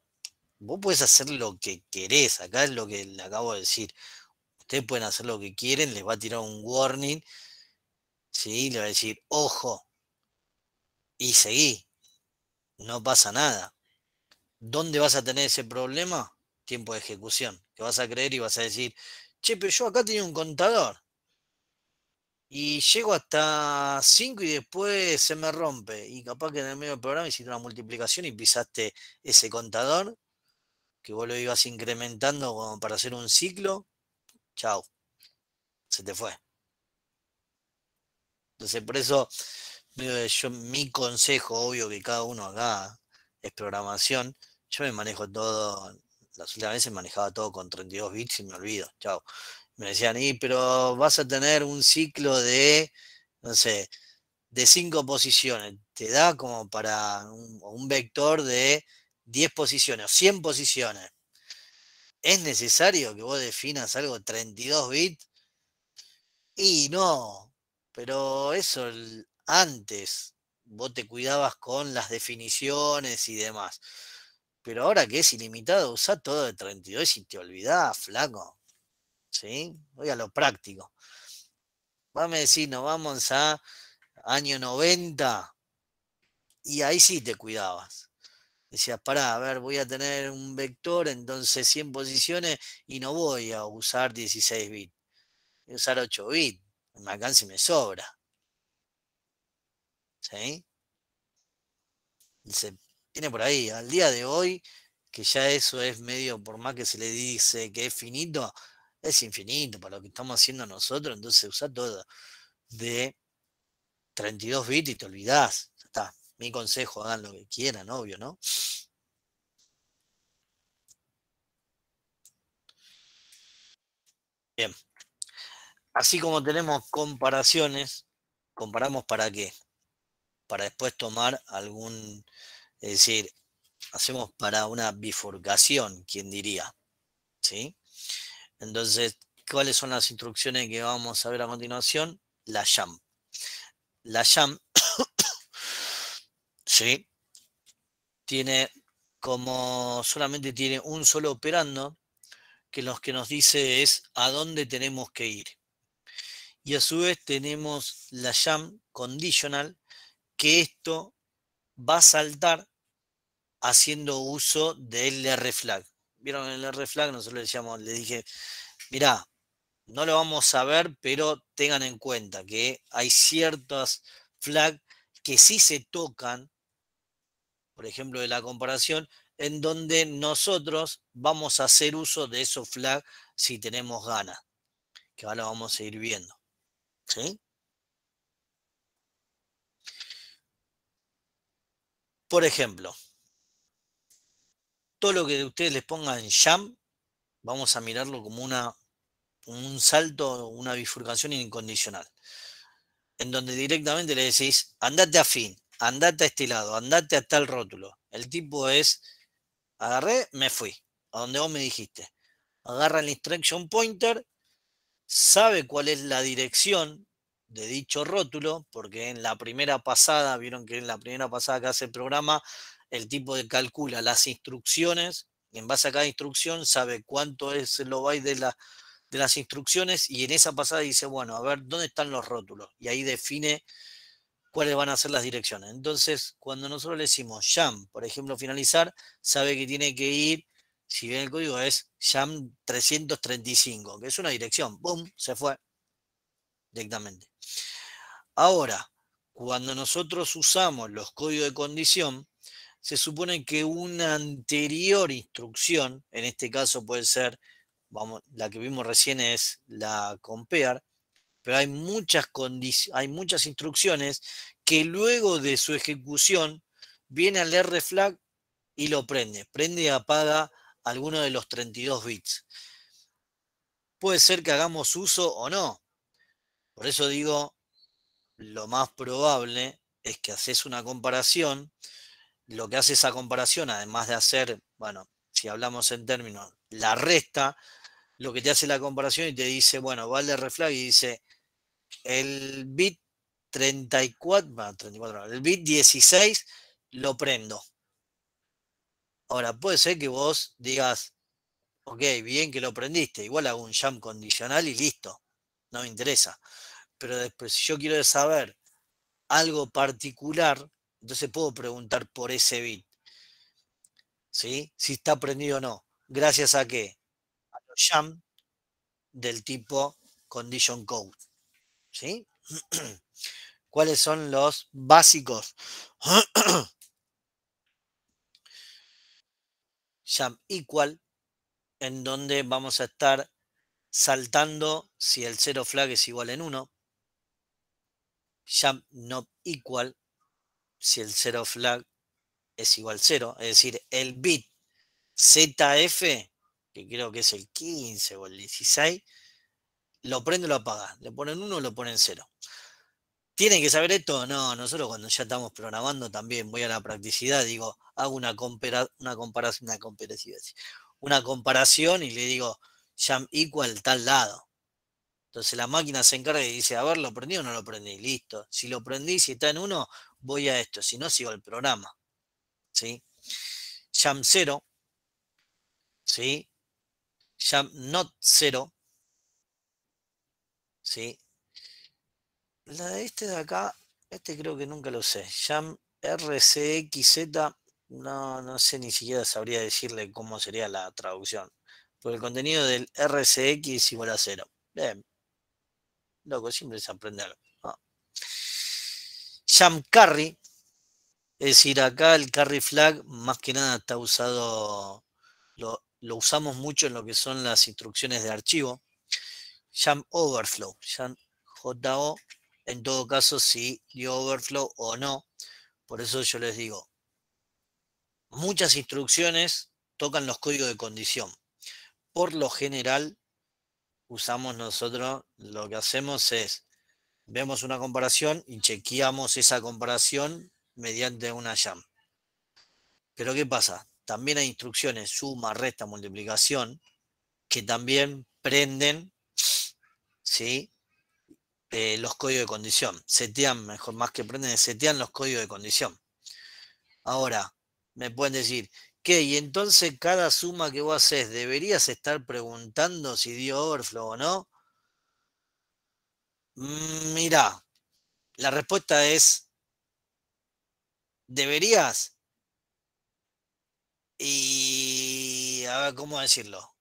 vos podés hacer lo que querés, acá es lo que le acabo de decir. Ustedes pueden hacer lo que quieren, les va a tirar un warning, ¿sí? Le va a decir, ojo, y seguí, no pasa nada. ¿Dónde vas a tener ese problema? Tiempo de ejecución, que vas a creer y vas a decir, che, pero yo acá tenía un contador, y llego hasta 5 y después se me rompe, y capaz que en el medio del programa hiciste una multiplicación y pisaste ese contador, que vos lo ibas incrementando como para hacer un ciclo, chau, se te fue. Entonces, por eso, mi consejo, obvio que cada uno acá es programación, yo me manejo todo, las últimas veces manejaba todo con 32 bits y me olvido, chau. Me decían, pero vas a tener un ciclo de, no sé, de 5 posiciones, te da como para un vector de 10 posiciones o 100 posiciones. ¿Es necesario que vos definas algo 32 bits? Y no, pero eso antes vos te cuidabas con las definiciones y demás. Pero ahora que es ilimitado, usa todo de 32 y te olvidás, flaco. ¿Sí? Voy a lo práctico. Vamos a decir, nos vamos a año 90 y ahí sí te cuidabas. Decías, pará, a ver, voy a tener un vector, entonces 100 posiciones y no voy a usar 16 bits. Voy a usar 8 bits. Me alcanza y me sobra. ¿Sí? Y se tiene por ahí. Al día de hoy, que ya eso es medio, por más que se le dice que es finito, es infinito para lo que estamos haciendo nosotros. Entonces usa todo de 32 bits y te olvidás. Ya está. Mi consejo, hagan lo que quieran, obvio, ¿no? Bien. Así como tenemos comparaciones, ¿comparamos para qué? Para después tomar algún, es decir, hacemos para una bifurcación, ¿quién diría? ¿Sí? Entonces, ¿cuáles son las instrucciones que vamos a ver a continuación? La jump. La jump, ¿sí? Tiene solamente tiene un solo operando, que lo que nos dice es a dónde tenemos que ir. Y a su vez tenemos la jump conditional, que esto va a saltar haciendo uso del rflag. ¿Vieron el rflag? Nosotros le decíamos, le dije, mirá, no lo vamos a ver, pero tengan en cuenta que hay ciertas flags que sí se tocan, por ejemplo, de la comparación, en donde nosotros vamos a hacer uso de esos flags si tenemos ganas, que ahora vamos a ir viendo. ¿Sí? Por ejemplo, todo lo que ustedes les pongan jump, vamos a mirarlo como un salto, una bifurcación incondicional, en donde directamente le decís, andate a fin, andate a este lado, andate a tal rótulo. El tipo es, agarré, me fui, a donde vos me dijiste. Agarra el instruction pointer, sabe cuál es la dirección de dicho rótulo, porque en la primera pasada, vieron que en la primera pasada que hace el programa, el tipo de calcula las instrucciones, y en base a cada instrucción sabe cuánto es el byte de las instrucciones, y en esa pasada dice, bueno, a ver, ¿dónde están los rótulos? Y ahí define cuáles van a ser las direcciones. Entonces, cuando nosotros le decimos jump, por ejemplo, finalizar, sabe que tiene que ir, si bien el código es jump 335, que es una dirección, ¡pum!, se fue directamente. Ahora, cuando nosotros usamos los códigos de condición, se supone que una anterior instrucción, en este caso puede ser, la que vimos recién es la compare, pero hay muchas instrucciones que luego de su ejecución viene al rflag y lo prende y apaga alguno de los 32 bits. Puede ser que hagamos uso o no. Por eso digo, lo más probable es que haces una comparación. Lo que hace esa comparación, además de hacer, bueno, si hablamos en términos, la resta, lo que te hace la comparación y te dice, bueno, va al rflag y dice, el bit 34, bueno, 34 no, el bit 16 lo prendo. Ahora, puede ser que vos digas, ok, bien que lo prendiste, igual hago un jump condicional y listo, no me interesa. Pero después, si yo quiero saber algo particular, entonces puedo preguntar por ese bit, ¿sí? Si está prendido o no. ¿Gracias a qué? A los jump del tipo condition code, ¿sí? ¿Cuáles son los básicos? Jump equal, en donde vamos a estar saltando si el 0 flag es igual en 1. Jump not equal, si el 0 flag es igual 0. Es decir, el bit ZF, que creo que es el 15 o el 16, lo prende o lo apaga. Le ponen 1 o lo ponen 0. ¿Tienen que saber esto? No, nosotros cuando ya estamos programando también voy a la practicidad, digo, hago una comparación y le digo, jump equal tal lado. Entonces la máquina se encarga y dice, a ver, ¿lo prendí o no lo prendí? Listo. Si lo prendí, si está en 1, voy a esto. Si no, sigo el programa. ¿Sí? jump 0, ¿sí? Jump not 0, ¿sí? La de este de acá, este creo que nunca lo usé. Jump RCXZ, no sé, ni siquiera sabría decirle cómo sería la traducción. Porque el contenido del RCX es igual a 0. Bien. Loco, siempre es aprender. Ah. Jump carry, es decir, acá el carry flag más que nada está usado, lo usamos mucho en lo que son las instrucciones de archivo. Jump overflow, jump JO, en todo caso si dio overflow o no. Por eso yo les digo, muchas instrucciones tocan los códigos de condición. Por lo general, usamos nosotros, lo que hacemos es, vemos una comparación y chequeamos esa comparación mediante una jump. Pero ¿qué pasa? También hay instrucciones suma, resta, multiplicación, que también prenden, ¿sí? Los códigos de condición. Setean, mejor más que prenden, setean los códigos de condición. Ahora, me pueden decir, ¿qué? Y entonces cada suma que vos haces, ¿deberías estar preguntando si dio overflow o no? Mirá, la respuesta es, ¿deberías? Y a ver, ¿cómo decirlo?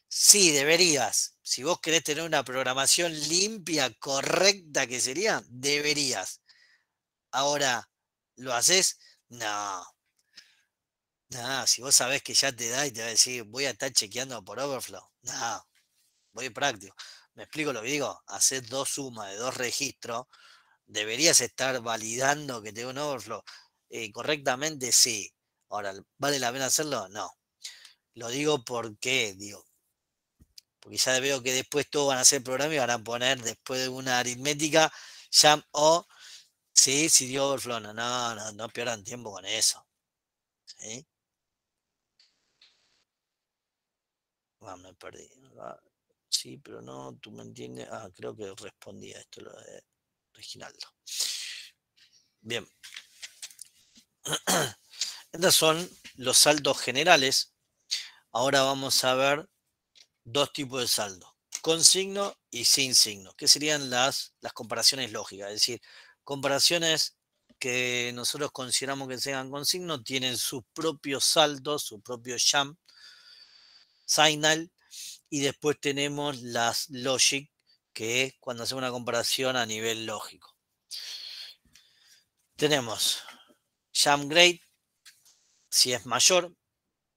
Sí, deberías. Si vos querés tener una programación limpia, correcta, que sería, deberías. Ahora, ¿lo haces? No. No, si vos sabés que ya te da y te va a decir, voy a estar chequeando por overflow. No, voy práctico. ¿Me explico lo que digo? Hacer dos sumas de dos registros. ¿Deberías estar validando que tengo un overflow? Correctamente, sí. Ahora, ¿vale la pena hacerlo? No. Lo digo porque, porque ya veo que después todos van a hacer programa y van a poner después de una aritmética jump o sí, si dio overflow. No pierdan tiempo con eso. ¿Sí? Ah, me perdí. Sí, pero no, tú me entiendes. Ah, creo que respondí a esto lo de Reginaldo. Bien. Estos son los saldos generales. Ahora vamos a ver dos tipos de saldo, con signo y sin signo, que serían las comparaciones lógicas. Es decir, comparaciones que nosotros consideramos que sean con signo tienen sus propios saldos, su propio jump, signal, y después tenemos las logic, que es cuando hacemos una comparación a nivel lógico. Tenemos jump grade, si es mayor,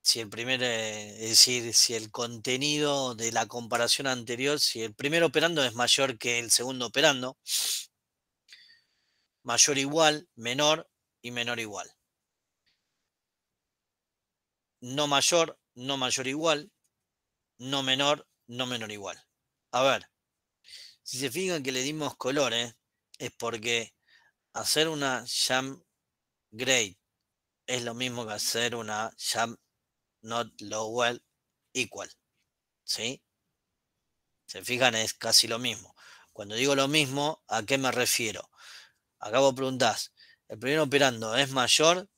si el primer, es decir, si el contenido de la comparación anterior, si el primer operando es mayor que el segundo operando, mayor igual, menor y menor igual. No mayor igual, no menor igual. A ver, si se fijan que le dimos colores, es porque hacer una jump grade es lo mismo que hacer una jump not lower equal. ¿Sí? Se fijan, es casi lo mismo. Cuando digo lo mismo, ¿a qué me refiero? Acá vos preguntás, ¿el primer operando es mayor?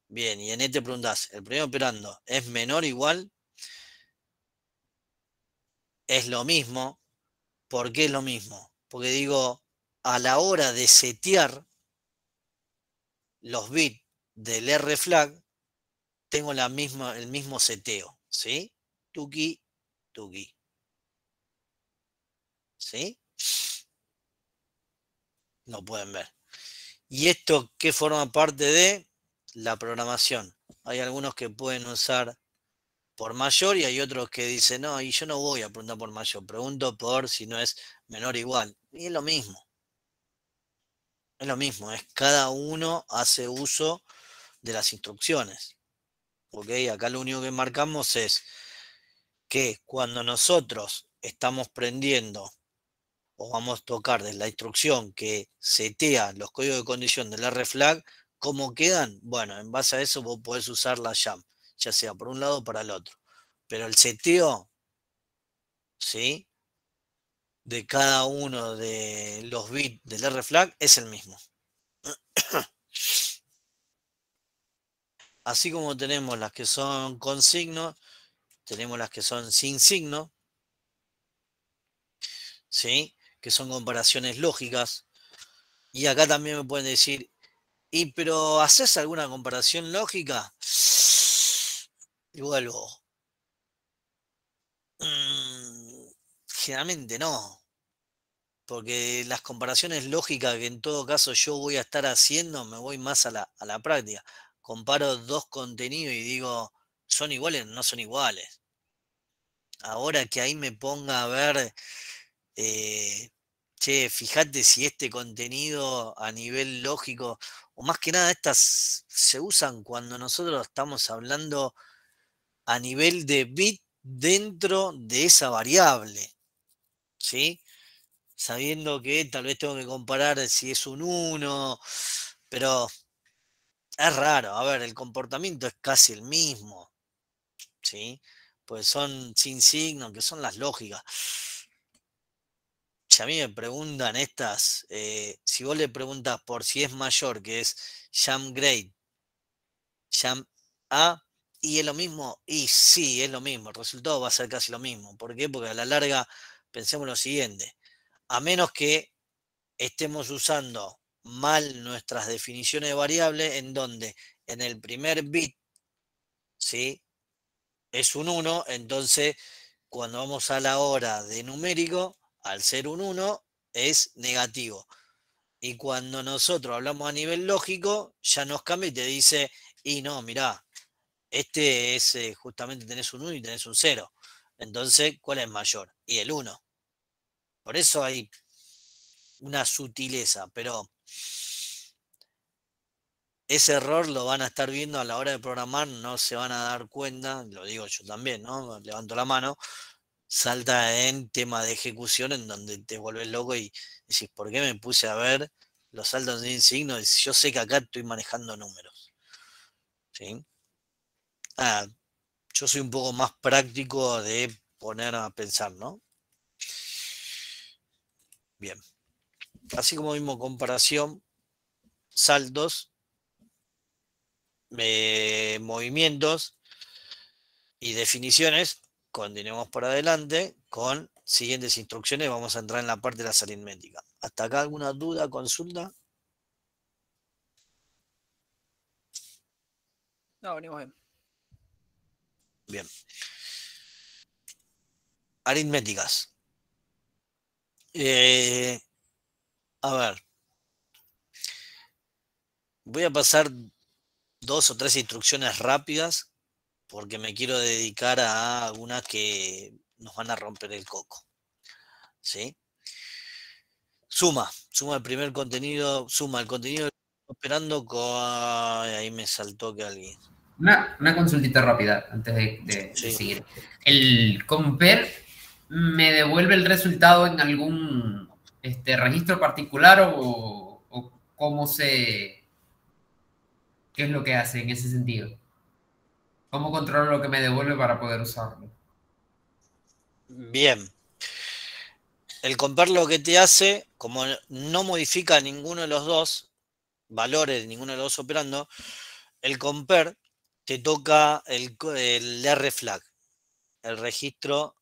Bien, y en este preguntás, ¿el primer operando es menor o igual? Es lo mismo. ¿Por qué es lo mismo? Porque digo, a la hora de setear los bits del RFlag, tengo el mismo seteo, ¿sí? Tuki, tuki. ¿Sí? Lo pueden ver. ¿Y esto qué forma parte de la programación? Hay algunos que pueden usar por mayor y hay otros que dicen, no, y yo no voy a preguntar por mayor, pregunto por si no es menor o igual. Y es lo mismo. Es lo mismo, es cada uno hace uso de las instrucciones. ¿Ok? Acá lo único que marcamos es que cuando nosotros estamos prendiendo o vamos a tocar de la instrucción que setea los códigos de condición del RFlag, ¿cómo quedan? Bueno, en base a eso vos podés usar la jump, ya sea por un lado o para el otro. Pero el seteo, ¿sí?, de cada uno de los bits del RFlag es el mismo. así como tenemos las que son con signo, tenemos las que son sin signo, ¿sí? Que son comparaciones lógicas. Y acá también me pueden decir, pero ¿haces alguna comparación lógica? Y vuelvo. Generalmente no. Porque las comparaciones lógicas que en todo caso yo voy a estar haciendo, me voy más a la práctica. Comparo dos contenidos y digo, ¿son iguales? No son iguales. Ahora que ahí me ponga a ver, che, fíjate si este contenido a nivel lógico, o más que nada estas se usan cuando nosotros estamos hablando a nivel de bit dentro de esa variable, ¿sí? Sabiendo que tal vez tengo que comparar si es un 1, pero es raro. A ver, el comportamiento es casi el mismo, ¿sí? Pues son sin signo, que son las lógicas. Si a mí me preguntan estas, si vos le preguntas por si es mayor, que es jump grade, jump A, y es lo mismo, y sí, es lo mismo, el resultado va a ser casi lo mismo. ¿Por qué? Porque a la larga, pensemos lo siguiente, a menos que estemos usando mal nuestras definiciones de variable, en donde en el primer bit, ¿sí? Es un 1, entonces cuando vamos a la hora de numérico, al ser un 1, es negativo. Y cuando nosotros hablamos a nivel lógico, ya nos cambia y te dice, y no, mirá, este es justamente tenés un 1 y tenés un 0. Entonces, ¿cuál es mayor? Y el 1. Por eso hay una sutileza, pero ese error lo van a estar viendo a la hora de programar, no se van a dar cuenta, lo digo yo también, ¿no? Levanto la mano, salta en tema de ejecución en donde te vuelves loco y decís, ¿por qué me puse a ver los saltos de signo? Yo sé que acá estoy manejando números, ¿sí? Ah, yo soy un poco más práctico de poner a pensar, ¿no? Bien. Así como mismo comparación, saltos, movimientos y definiciones, continuemos por adelante con siguientes instrucciones. Vamos a entrar en la parte de las aritméticas. ¿Hasta acá alguna duda, consulta? No, venimos bien. Bien. Aritméticas. A ver. Voy a pasar 2 o 3 instrucciones rápidas porque me quiero dedicar a algunas que nos van a romper el coco. ¿Sí? Suma el primer contenido, suma el contenido que estoy operando con... Ahí me saltó que alguien... Una consultita rápida antes de Sí. seguir. ¿El compare me devuelve el resultado en algún registro particular o cómo se... qué es lo que hace en ese sentido? ¿Cómo controlo lo que me devuelve para poder usarlo? Bien. El compare lo que te hace, como no modifica ninguno de los dos valores de ninguno de los dos operando, el compare te toca el R flag, el registro.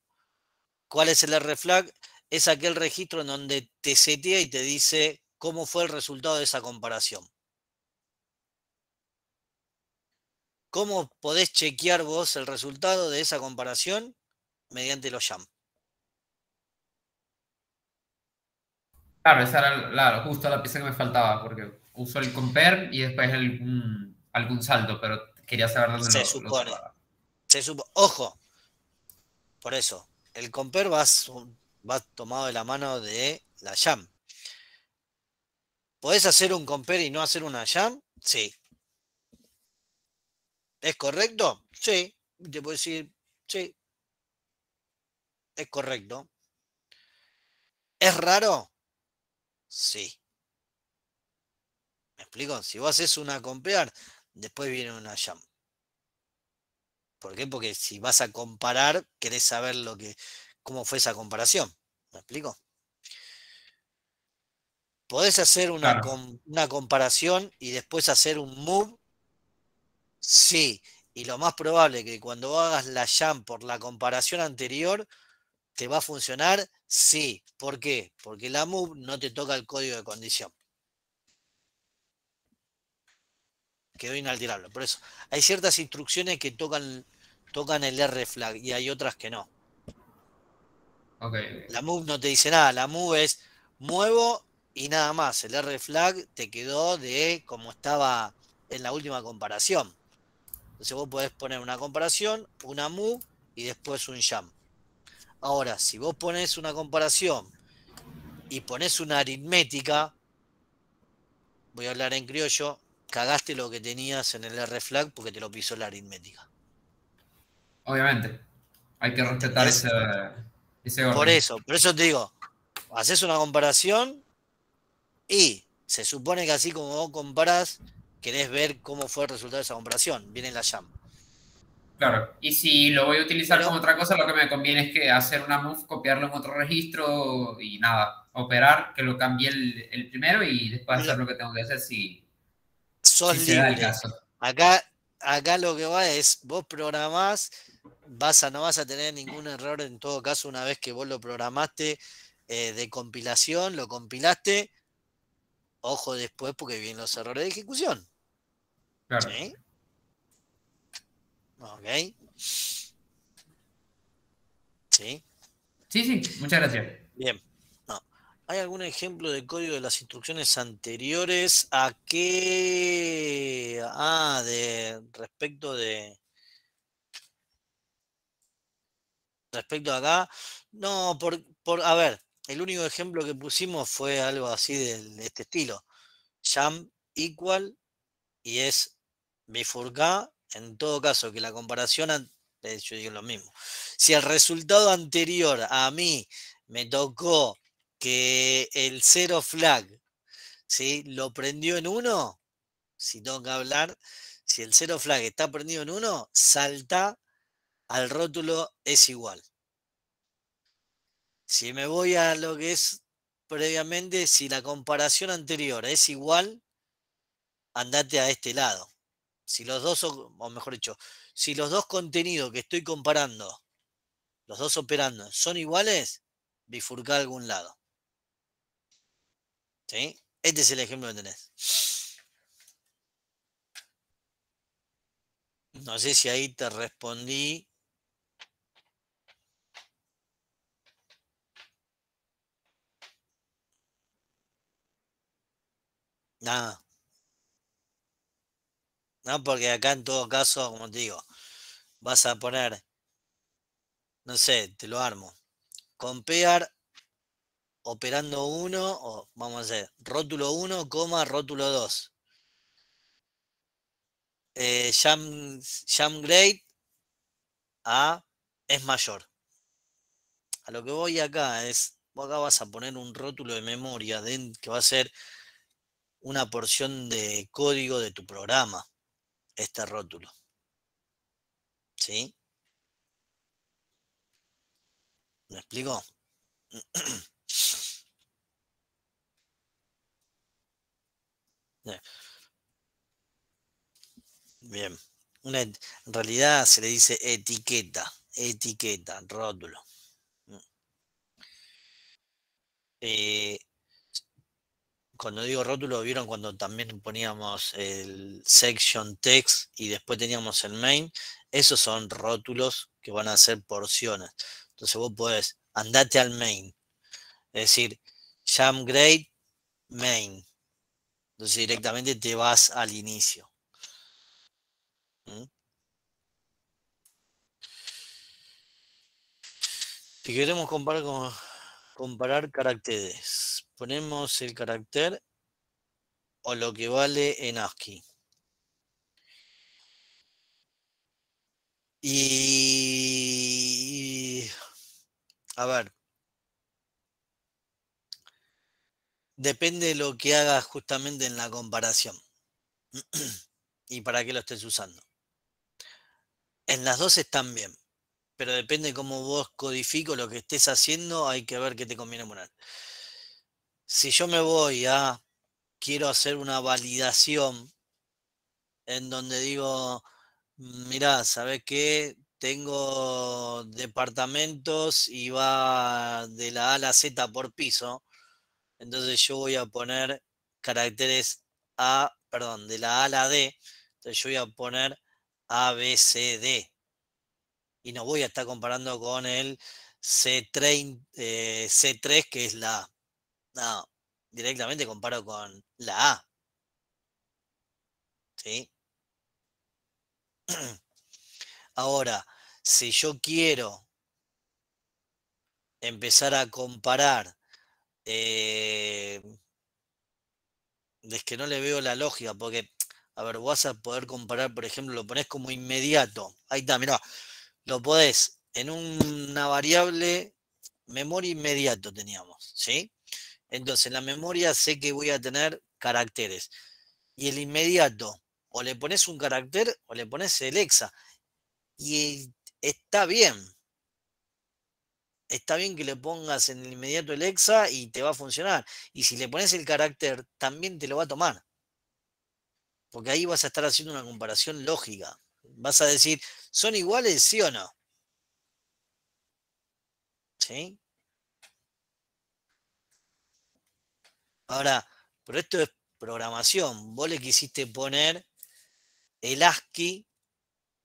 ¿Cuál es el R flag? Es aquel registro en donde te setea y te dice cómo fue el resultado de esa comparación. ¿Cómo podés chequear vos el resultado de esa comparación? Mediante los jump. Claro, esa era justo la pieza que me faltaba, porque uso el compare y después algún salto, pero quería saber dónde Se lo supone. usaba. Ojo, por eso, el compare va tomado de la mano de la jump. ¿Podés hacer un compare y no hacer una jump? Sí. ¿Es correcto? Sí. Te puedo decir, sí. Es correcto. ¿Es raro? Sí. ¿Me explico? Si vos haces una compare, después viene una jump. ¿Por qué? Porque si vas a comparar, querés saber cómo fue esa comparación. ¿Me explico? Podés hacer una Claro. comparación y después hacer un move Sí, y lo más probable es que cuando hagas la jam por la comparación anterior, ¿te va a funcionar? Sí. ¿Por qué? Porque la move no te toca el código de condición. Quedó inalterable. Por eso, hay ciertas instrucciones que tocan el R flag y hay otras que no. Ok. La move no te dice nada, la move es muevo y nada más. El R flag te quedó de como estaba en la última comparación. Entonces vos podés poner una comparación, una move y después un jam. Ahora, si vos pones una comparación y pones una aritmética, voy a hablar en criollo, cagaste lo que tenías en el R flag porque te lo pisó la aritmética. Obviamente. Hay que respetar ¿Entendés? ese Por orden. eso te digo, haces una comparación y se supone que así como vos comparás, querés ver cómo fue el resultado de esa comparación. Viene la jam. Claro. Y si lo voy a utilizar Pero como otra cosa, lo que me conviene es que hacer una move, copiarlo en otro registro y nada, operar, que lo cambie el primero y después lo- hacer lo que tengo que hacer si, sos si se da el libre. caso. Acá lo que va es, vos programás, no vas a tener ningún error en todo caso una vez que vos lo programaste de compilación, lo compilaste, ojo después porque vienen los errores de ejecución. Claro. ¿Sí? Ok. ¿Sí? Sí, sí, muchas gracias. Bien. No. ¿Hay algún ejemplo de código de las instrucciones anteriores a qué? De respecto a acá. No, a ver, el único ejemplo que pusimos fue algo así de este estilo. Jam equal y es bifurcar. En todo caso, que la comparación, yo digo lo mismo. Si el resultado anterior a mí me tocó que el cero flag, ¿sí? Lo prendió en 1, si tengo que hablar, si el cero flag está prendido en 1, salta al rótulo es igual. Si me voy a lo que es previamente, si la comparación anterior es igual, andate a este lado. Si los dos, o mejor dicho, si los dos contenidos que estoy comparando, los dos operando, son iguales, bifurca a algún lado. ¿Sí? Este es el ejemplo que tenés. No sé si ahí te respondí. Nada. No, porque acá en todo caso, como te digo, vas a poner, no sé, te lo armo. Compare operando 1, o vamos a hacer rótulo 1, rótulo 2. Jam grade a es mayor. A lo que voy acá es, vos acá vas a poner un rótulo de memoria que va a ser una porción de código de tu programa, este rótulo. ¿Sí? ¿Me explico? Bien. En realidad se le dice etiqueta, rótulo. Eh, Cuando digo rótulo, ¿vieron cuando también poníamos el section text y después teníamos el main? Esos son rótulos que van a ser porciones. Entonces vos podés, andate al main. Es decir, jam grade main. Entonces directamente te vas al inicio. ¿Mm? Si queremos comparar caracteres, ponemos el carácter o lo que vale en ASCII. Y a ver, depende de lo que hagas justamente en la comparación y para qué lo estés usando. En las dos están bien, pero depende de cómo vos codifico lo que estés haciendo, hay que ver qué te conviene poner. Si yo me voy quiero hacer una validación, en donde digo, mirá, ¿sabés qué? Tengo departamentos y va de la A a la Z por piso, entonces yo voy a poner caracteres perdón, de la A a la D, entonces yo voy a poner A, B, C, D. Y no voy a estar comparando con el C3, C3 que es la A. No, directamente comparo con la A. ¿Sí? Ahora, si yo quiero empezar a comparar, es que no le veo la lógica, porque, a ver, vas a poder comparar, por ejemplo, lo pones como inmediato. Ahí está, mirá, lo podés en una variable memoria inmediato teníamos, ¿sí? Entonces, en la memoria sé que voy a tener caracteres. Y el inmediato, o le pones un carácter o le pones el hexa. Y está bien. Está bien que le pongas en el inmediato el hexa y te va a funcionar. Y si le pones el carácter, también te lo va a tomar. Porque ahí vas a estar haciendo una comparación lógica. Vas a decir, ¿son iguales, sí o no? ¿Sí? Ahora, pero esto es programación. Vos le quisiste poner el ASCII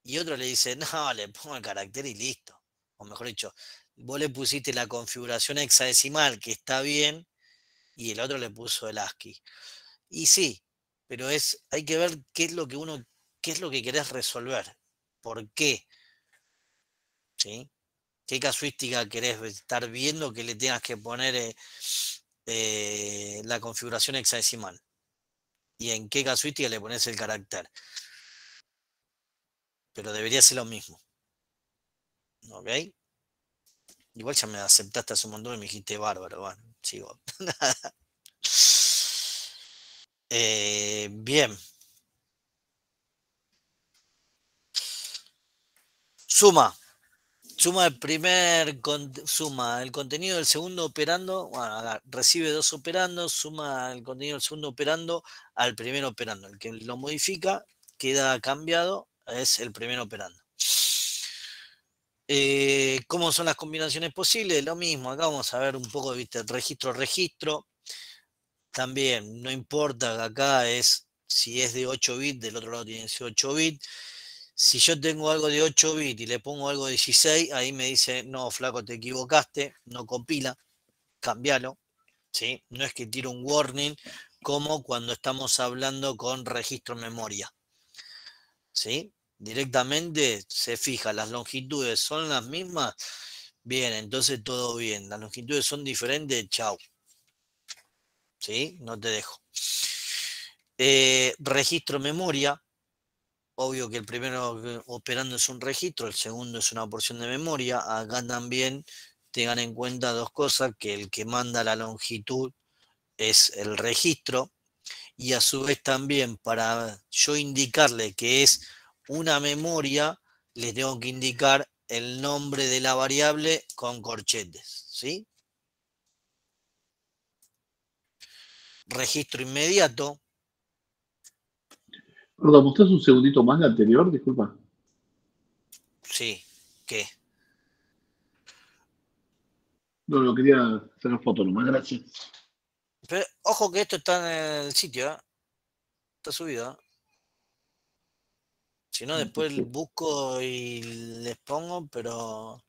y otro le dice, no, le pongo el carácter y listo. O mejor dicho, vos le pusiste la configuración hexadecimal, que está bien, y el otro le puso el ASCII. Y sí, pero hay que ver qué es lo que qué es lo que querés resolver. ¿Por qué? ¿Sí? ¿Qué casuística querés estar viendo que le tengas que poner la configuración hexadecimal? ¿Y en qué casuística le pones el carácter? Pero debería ser lo mismo. ¿Ok? Igual ya me aceptaste hace un montón y me dijiste bárbaro. Bueno, sigo. Bien. Suma. Suma el contenido del segundo operando, bueno, recibe dos operandos, suma el contenido del segundo operando al primer operando. El que lo modifica queda cambiado, es el primer operando. ¿Cómo son las combinaciones posibles? Lo mismo, acá vamos a ver un poco, ¿viste? Registro. También, no importa, acá es si es de 8 bits, del otro lado tiene que ser 8 bits. Si yo tengo algo de 8 bits y le pongo algo de 16, ahí me dice, no, flaco, te equivocaste, no compila, cambialo. ¿Sí? No es que tire un warning como cuando estamos hablando con registro memoria. ¿Sí? Directamente se fija, las longitudes son las mismas. Bien, entonces todo bien. Las longitudes son diferentes, chau. ¿Sí? No te dejo. Registro memoria. Obvio que el primero operando es un registro, el segundo es una porción de memoria. Acá también tengan en cuenta dos cosas, que el que manda la longitud es el registro y a su vez también para yo indicarle que es una memoria, les tengo que indicar el nombre de la variable con corchetes, ¿sí? Registro inmediato. Perdón, ¿mostrás un segundito más la anterior? Disculpa. Sí, ¿qué? No, quería sacar foto nomás, gracias. Pero, ojo que esto está en el sitio, ¿eh? Está subido, ¿eh? Si no, después busco y les pongo, pero...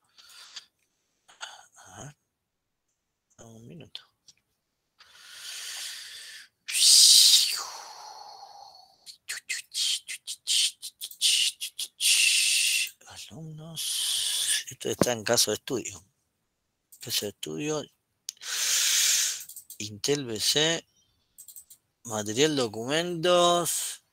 A ver, un minuto. Alumnos. Esto está en caso de estudio. Caso de estudio. Intel BC. Material documentos.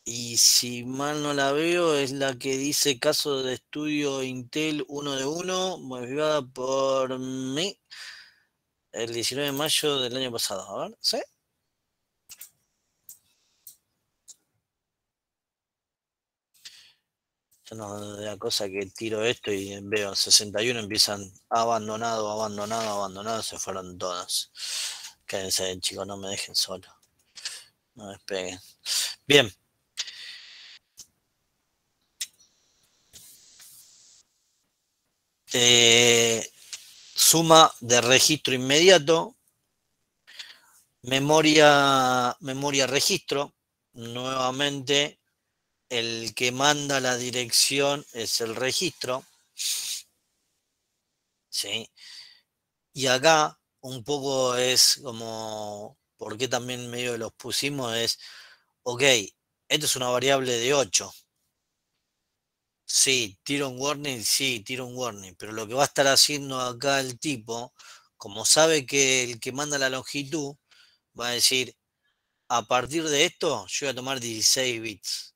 Y si mal no la veo, es la que dice caso de estudio Intel 1 de 1, modificada por mí el 19 de mayo del año pasado. A ver, ¿sí? Yo no de la cosa que tiro esto y veo 61 empiezan abandonado, se fueron todas. Quédense, chicos, no me dejen solo. No despeguen. Bien. Suma de registro inmediato. Memoria registro. Nuevamente, el que manda la dirección es el registro. ¿Sí? Y acá un poco es como, ¿por qué también medio los pusimos? Es, ok, esto es una variable de 8. Sí, tiro un warning, sí, tiro un warning. Pero lo que va a estar haciendo acá el tipo, como sabe que el que manda la longitud, va a decir, a partir de esto, yo voy a tomar 16 bits.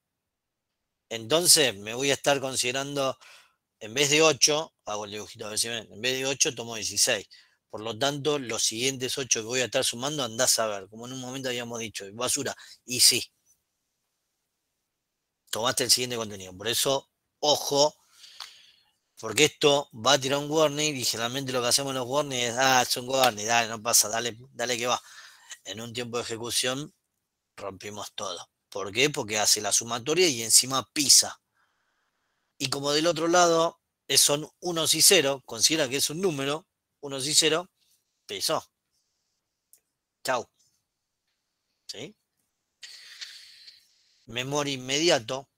Entonces me voy a estar considerando, en vez de 8, hago el dibujito a ver si ven, en vez de 8 tomo 16. Por lo tanto, los siguientes 8 que voy a estar sumando, andás a ver, como en un momento habíamos dicho, basura. Y sí, tomaste el siguiente contenido. Por eso, ojo, porque esto va a tirar un warning y generalmente lo que hacemos en los warnings es, es un warning, dale, no pasa, dale, dale que va. En un tiempo de ejecución rompimos todo. ¿Por qué? Porque hace la sumatoria y encima pisa. Y como del otro lado son unos y cero, considera que es un número, unos y cero, pisó. Chau. ¿Sí? Memoria inmediato.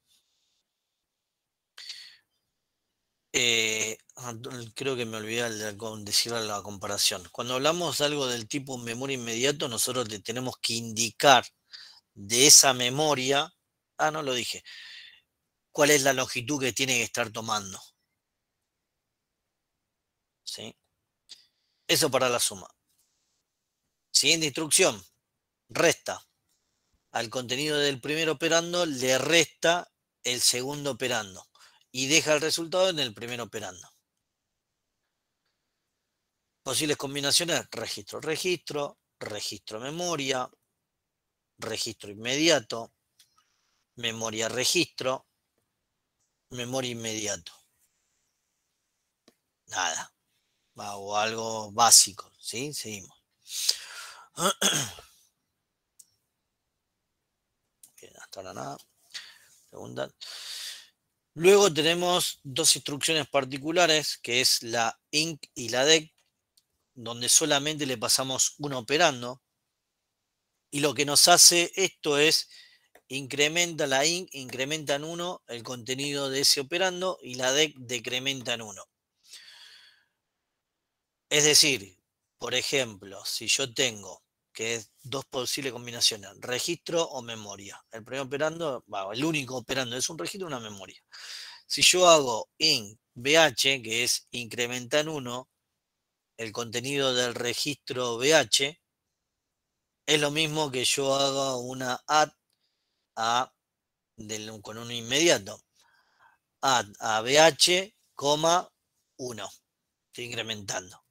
Creo que me olvidé de decir la comparación. Cuando hablamos de algo del tipo memoria inmediato, nosotros le tenemos que indicar de esa memoria, no lo dije, cuál es la longitud que tiene que estar tomando. ¿Sí? Eso para la suma. Siguiente instrucción, resta. Al contenido del primer operando le resta el segundo operando y deja el resultado en el primer operando. Posibles combinaciones, registro, registro, registro, memoria, registro inmediato, memoria, registro, memoria inmediato. Nada. O algo básico, ¿sí? Seguimos. Bien, hasta ahora nada. Preguntan. Luego tenemos dos instrucciones particulares, que es la INC y la DEC, donde solamente le pasamos un operando. Y lo que nos hace esto es, incrementa la INC, incrementa en 1 el contenido de ese operando y la DEC decrementa en 1. Es decir, por ejemplo, si yo tengo que es dos posibles combinaciones, registro o memoria. El primer operando, el único operando es un registro y una memoria. Si yo hago INC BH, que es incrementa en 1, el contenido del registro BH, es lo mismo que yo haga una add con un inmediato. Add a BH, 1. Estoy incrementando.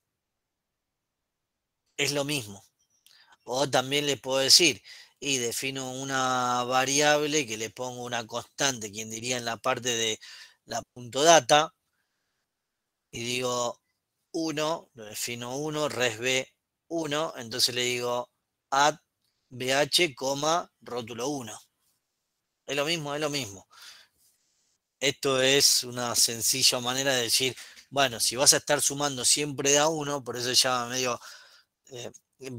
Es lo mismo. O también le puedo decir, y defino una variable que le pongo una constante, quien diría en la parte de la punto data, y digo 1, lo defino 1, resb 1, entonces le digo add bh, rótulo 1. Es lo mismo, es lo mismo. Esto es una sencilla manera de decir, bueno, si vas a estar sumando siempre de a 1, por eso se llama medio...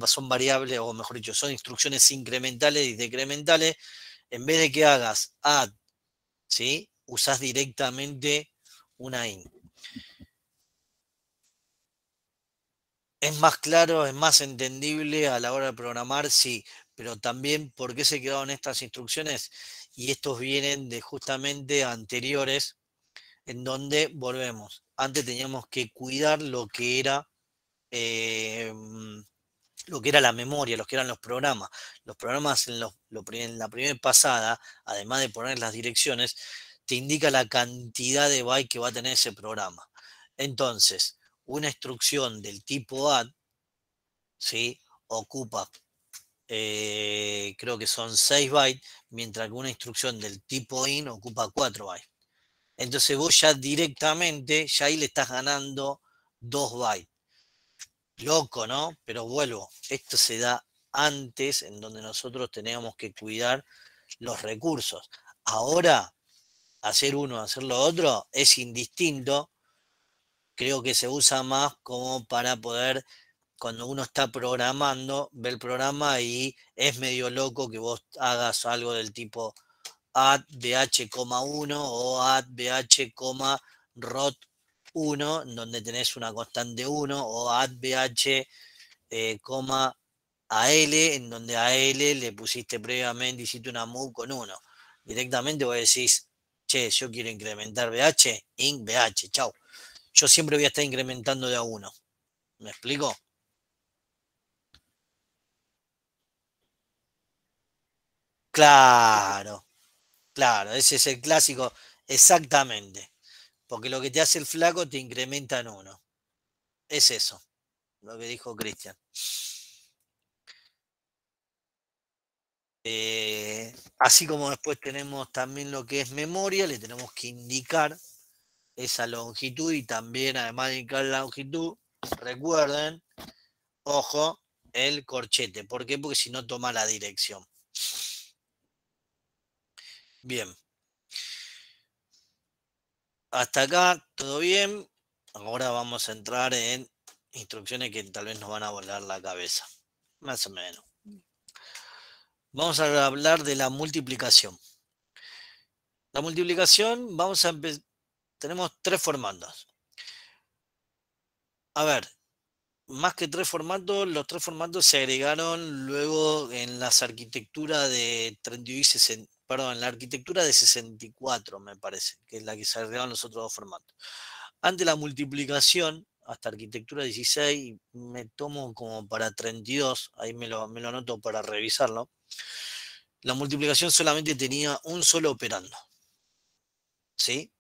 son variables, o mejor dicho, son instrucciones incrementales y decrementales. En vez de que hagas add, ¿sí? Usás directamente una INC. Es más claro, es más entendible a la hora de programar, sí, pero también por qué se crearon estas instrucciones, y estos vienen de justamente anteriores, en donde volvemos. Antes teníamos que cuidar lo que era la memoria, lo que eran los programas. Los programas en la primera pasada, además de poner las direcciones, te indica la cantidad de bytes que va a tener ese programa. Entonces, una instrucción del tipo add, ¿sí? Ocupa, creo que son 6 bytes, mientras que una instrucción del tipo in ocupa 4 bytes. Entonces vos ya directamente, ya ahí le estás ganando 2 bytes. Loco, ¿no? Pero vuelvo, esto se da antes en donde nosotros teníamos que cuidar los recursos. Ahora, hacer uno, hacer lo otro, es indistinto. Creo que se usa más como para poder, cuando uno está programando, ver el programa y es medio loco que vos hagas algo del tipo add bh,1 o add bh,rot1, donde tenés una constante 1, o add bh, AL, en donde a L le pusiste previamente, hiciste una move con 1. Directamente vos decís, che, yo quiero incrementar BH, inc BH, chau. Yo siempre voy a estar incrementando de a 1. ¿Me explico? Claro, claro, ese es el clásico, exactamente. Porque lo que te hace el flaco te incrementa en 1. Es eso, lo que dijo Cristian. Así como después tenemos también lo que es memoria, le tenemos que indicar esa longitud y también, además de indicar la longitud, recuerden, ojo, el corchete. ¿Por qué? Porque si no toma la dirección. Bien. Hasta acá, todo bien. Ahora vamos a entrar en instrucciones que tal vez nos van a volar la cabeza. Más o menos. Vamos a hablar de la multiplicación. La multiplicación, tenemos 3 formatos. A ver, más que 3 formatos, los 3 formatos se agregaron luego en las arquitecturas de 32 y 60, perdón, en la arquitectura de 64, me parece, que es la que se agregaron los otros 2 formatos. Antes la multiplicación, hasta arquitectura 16, me tomo como para 32, ahí me lo anoto para revisarlo. La multiplicación solamente tenía un solo operando. ¿Sí?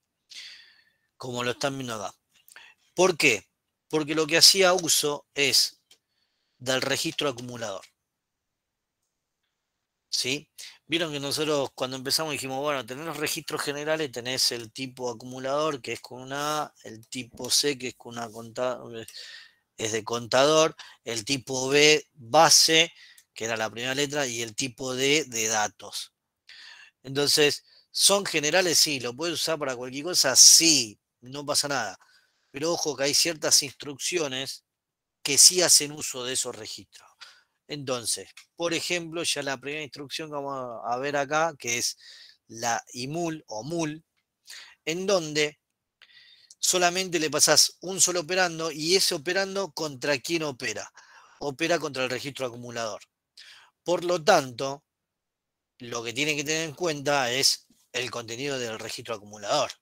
Como lo están viendo acá. ¿Por qué? Porque lo que hacía uso es del registro acumulador. ¿Sí? Vieron que nosotros cuando empezamos dijimos, bueno, tenés los registros generales, tenés el tipo acumulador, que es con una A, el tipo C, que es con una es de contador, el tipo B, base, que era la primera letra, y el tipo D, de datos. Entonces, ¿son generales? Sí. ¿Lo puedes usar para cualquier cosa? Sí, no pasa nada. Pero ojo que hay ciertas instrucciones que sí hacen uso de esos registros. Entonces, por ejemplo, ya la primera instrucción que vamos a ver acá, que es la IMUL o MUL, en donde solamente le pasás un solo operando y ese operando contra quién opera. Opera contra el registro acumulador. Por lo tanto, lo que tienen que tener en cuenta es el contenido del registro acumulador.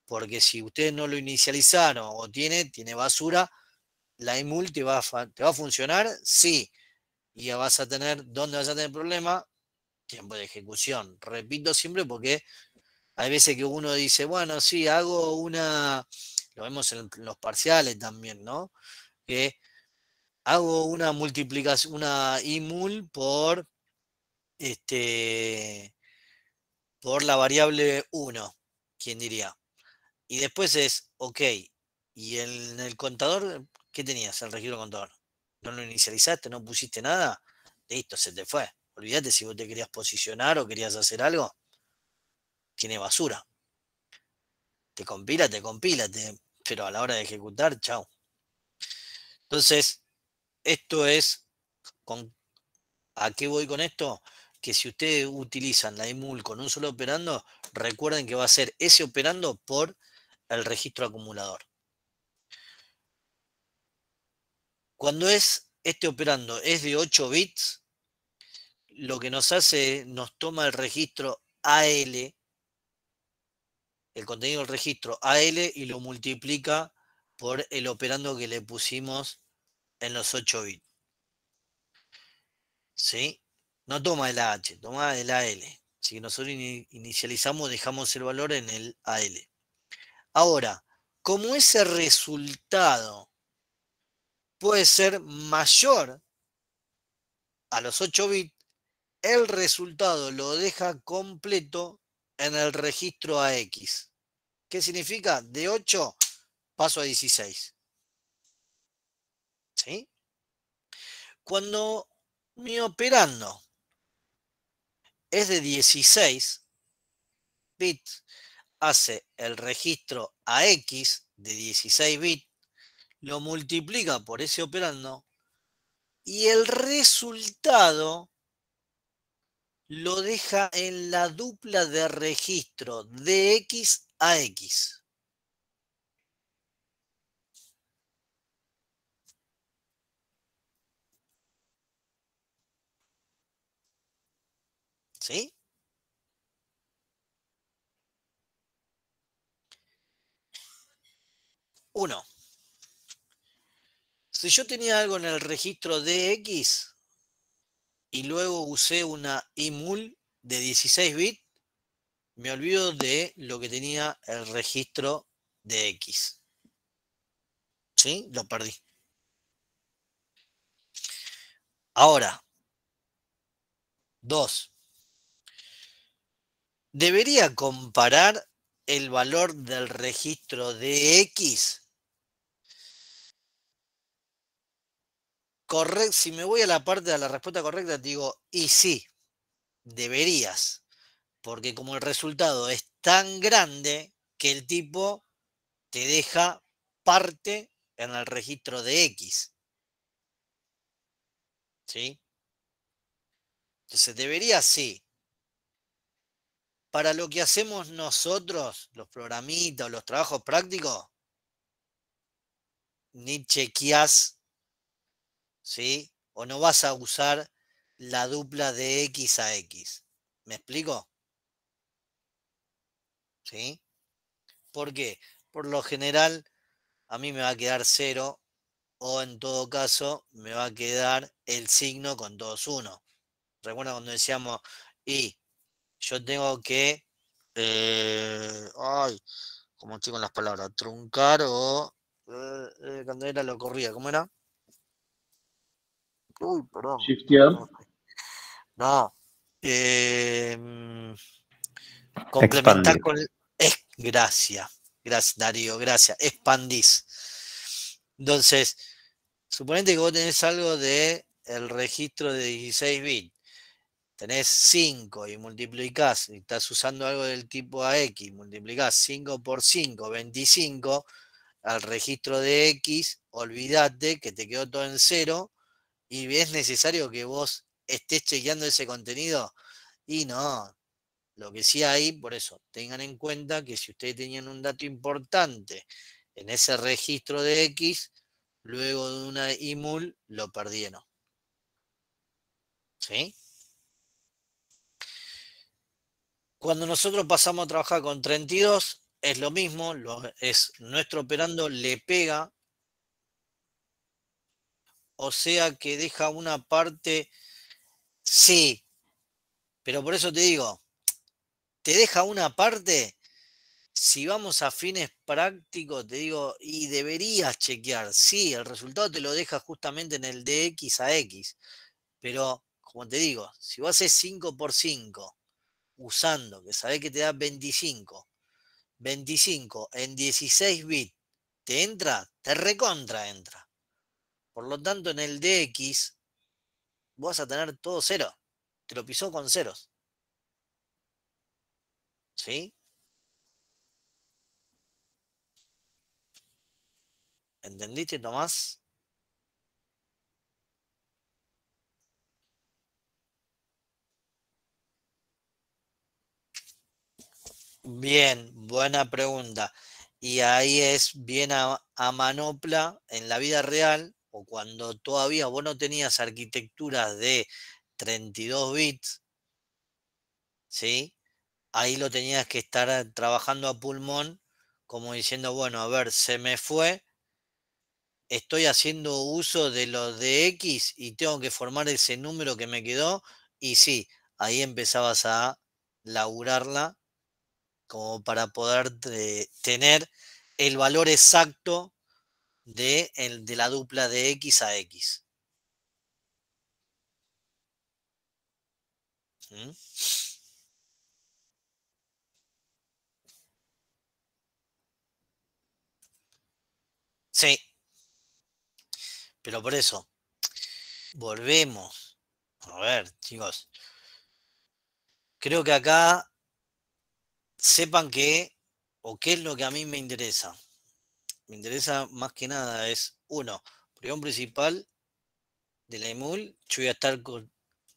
Porque si ustedes no lo inicializaron o tiene basura, la IMUL te va a funcionar, sí. Y ya vas a tener, ¿dónde vas a tener problema? Tiempo de ejecución. Repito siempre porque hay veces que uno dice, bueno, sí, hago una, lo vemos en los parciales también, ¿no? Que hago una multiplicación, una IMUL por por la variable 1, ¿quién diría? Y después es, ok, y en el contador, ¿qué tenías? El registro contador. ¿No lo inicializaste? ¿No pusiste nada? Listo, se te fue. Olvídate si vos te querías posicionar o querías hacer algo. Tiene basura. Te compila, pero a la hora de ejecutar, chao. Entonces, esto es, ¿a qué voy con esto? Que si ustedes utilizan la IMUL con un solo operando, recuerden que va a ser ese operando por el registro acumulador. Cuando es este operando es de 8 bits, lo que nos hace, nos toma el registro AL, el contenido del registro AL, y lo multiplica por el operando que le pusimos en los 8 bits. ¿Sí? No toma el AH, toma el AL. Si nosotros inicializamos, dejamos el valor en el AL. Ahora, como ese resultado puede ser mayor a los 8 bits, el resultado lo deja completo en el registro AX. ¿Qué significa? De 8 paso a 16. ¿Sí? Cuando Mi operando es de 16 bits, hace el registro a X de 16 bits, lo multiplica por ese operando y el resultado lo deja en la dupla de registro de X a X. ¿Sí? Uno. Si yo tenía algo en el registro de X y luego usé una IMUL de 16 bits, me olvido de lo que tenía el registro de X. ¿Sí? Lo perdí. Ahora, 2. ¿Debería comparar el valor del registro de X? Si me voy a la parte de la respuesta correcta, te digo, y sí, deberías. Porque como el resultado es tan grande que el tipo te deja parte en el registro de X. ¿Sí? Entonces debería sí. Para lo que hacemos nosotros, los programitas, los trabajos prácticos, ni chequeás, ¿sí? O no vas a usar la dupla de X a X. ¿Me explico? ¿Sí? ¿Por qué? Por lo general, a mí me va a quedar 0 o en todo caso me va a quedar el signo con todos 1. Recuerda cuando decíamos, y yo tengo que, ay, como estoy con las palabras, truncar o, cuando era lo corría, ¿cómo era? Uy, perdón. Shiftear. No. Complementar Expandir. con, gracias, Darío, gracias, expandís. Entonces, suponete que vos tenés algo de el registro de 16 bits. Tenés 5 y multiplicás, y estás usando algo del tipo AX, multiplicás 5 por 5, 25, al registro de X, olvídate que te quedó todo en 0 y es necesario que vos estés chequeando ese contenido. Y no, lo que sí hay, por eso, tengan en cuenta que si ustedes tenían un dato importante en ese registro de X, luego de una IMUL lo perdieron. ¿Sí? Cuando nosotros pasamos a trabajar con 32, es lo mismo, es nuestro operando le pega, o sea que deja una parte, sí, pero por eso te digo, te deja una parte. Si vamos a fines prácticos, te digo, y deberías chequear. Sí, el resultado te lo deja justamente en el de X a X. Pero, como te digo, si vos haces 5 por 5 usando, que sabés que te da 25, 25 en 16 bits, ¿te entra? Te recontra entra. Por lo tanto, en el de X vas a tener todo cero. Te lo pisó con ceros. ¿Sí? ¿Entendiste, Tomás? Bien, buena pregunta. Y ahí es bien a manopla en la vida real, o cuando todavía vos no tenías arquitecturas de 32 bits, ¿sí? Ahí lo tenías que estar trabajando a pulmón, como diciendo, bueno, a ver, se me fue, estoy haciendo uso de lo de X y tengo que formar ese número que me quedó, y sí, ahí empezabas a laburarla como para poder tener el valor exacto de la dupla de X a X. ¿Mm? Sí, pero por eso, volvemos. A ver, chicos. Creo que acá sepan que, o qué es lo que a mí me interesa. Me interesa más que nada es, uno, prión principal de la EMUL, yo voy a estar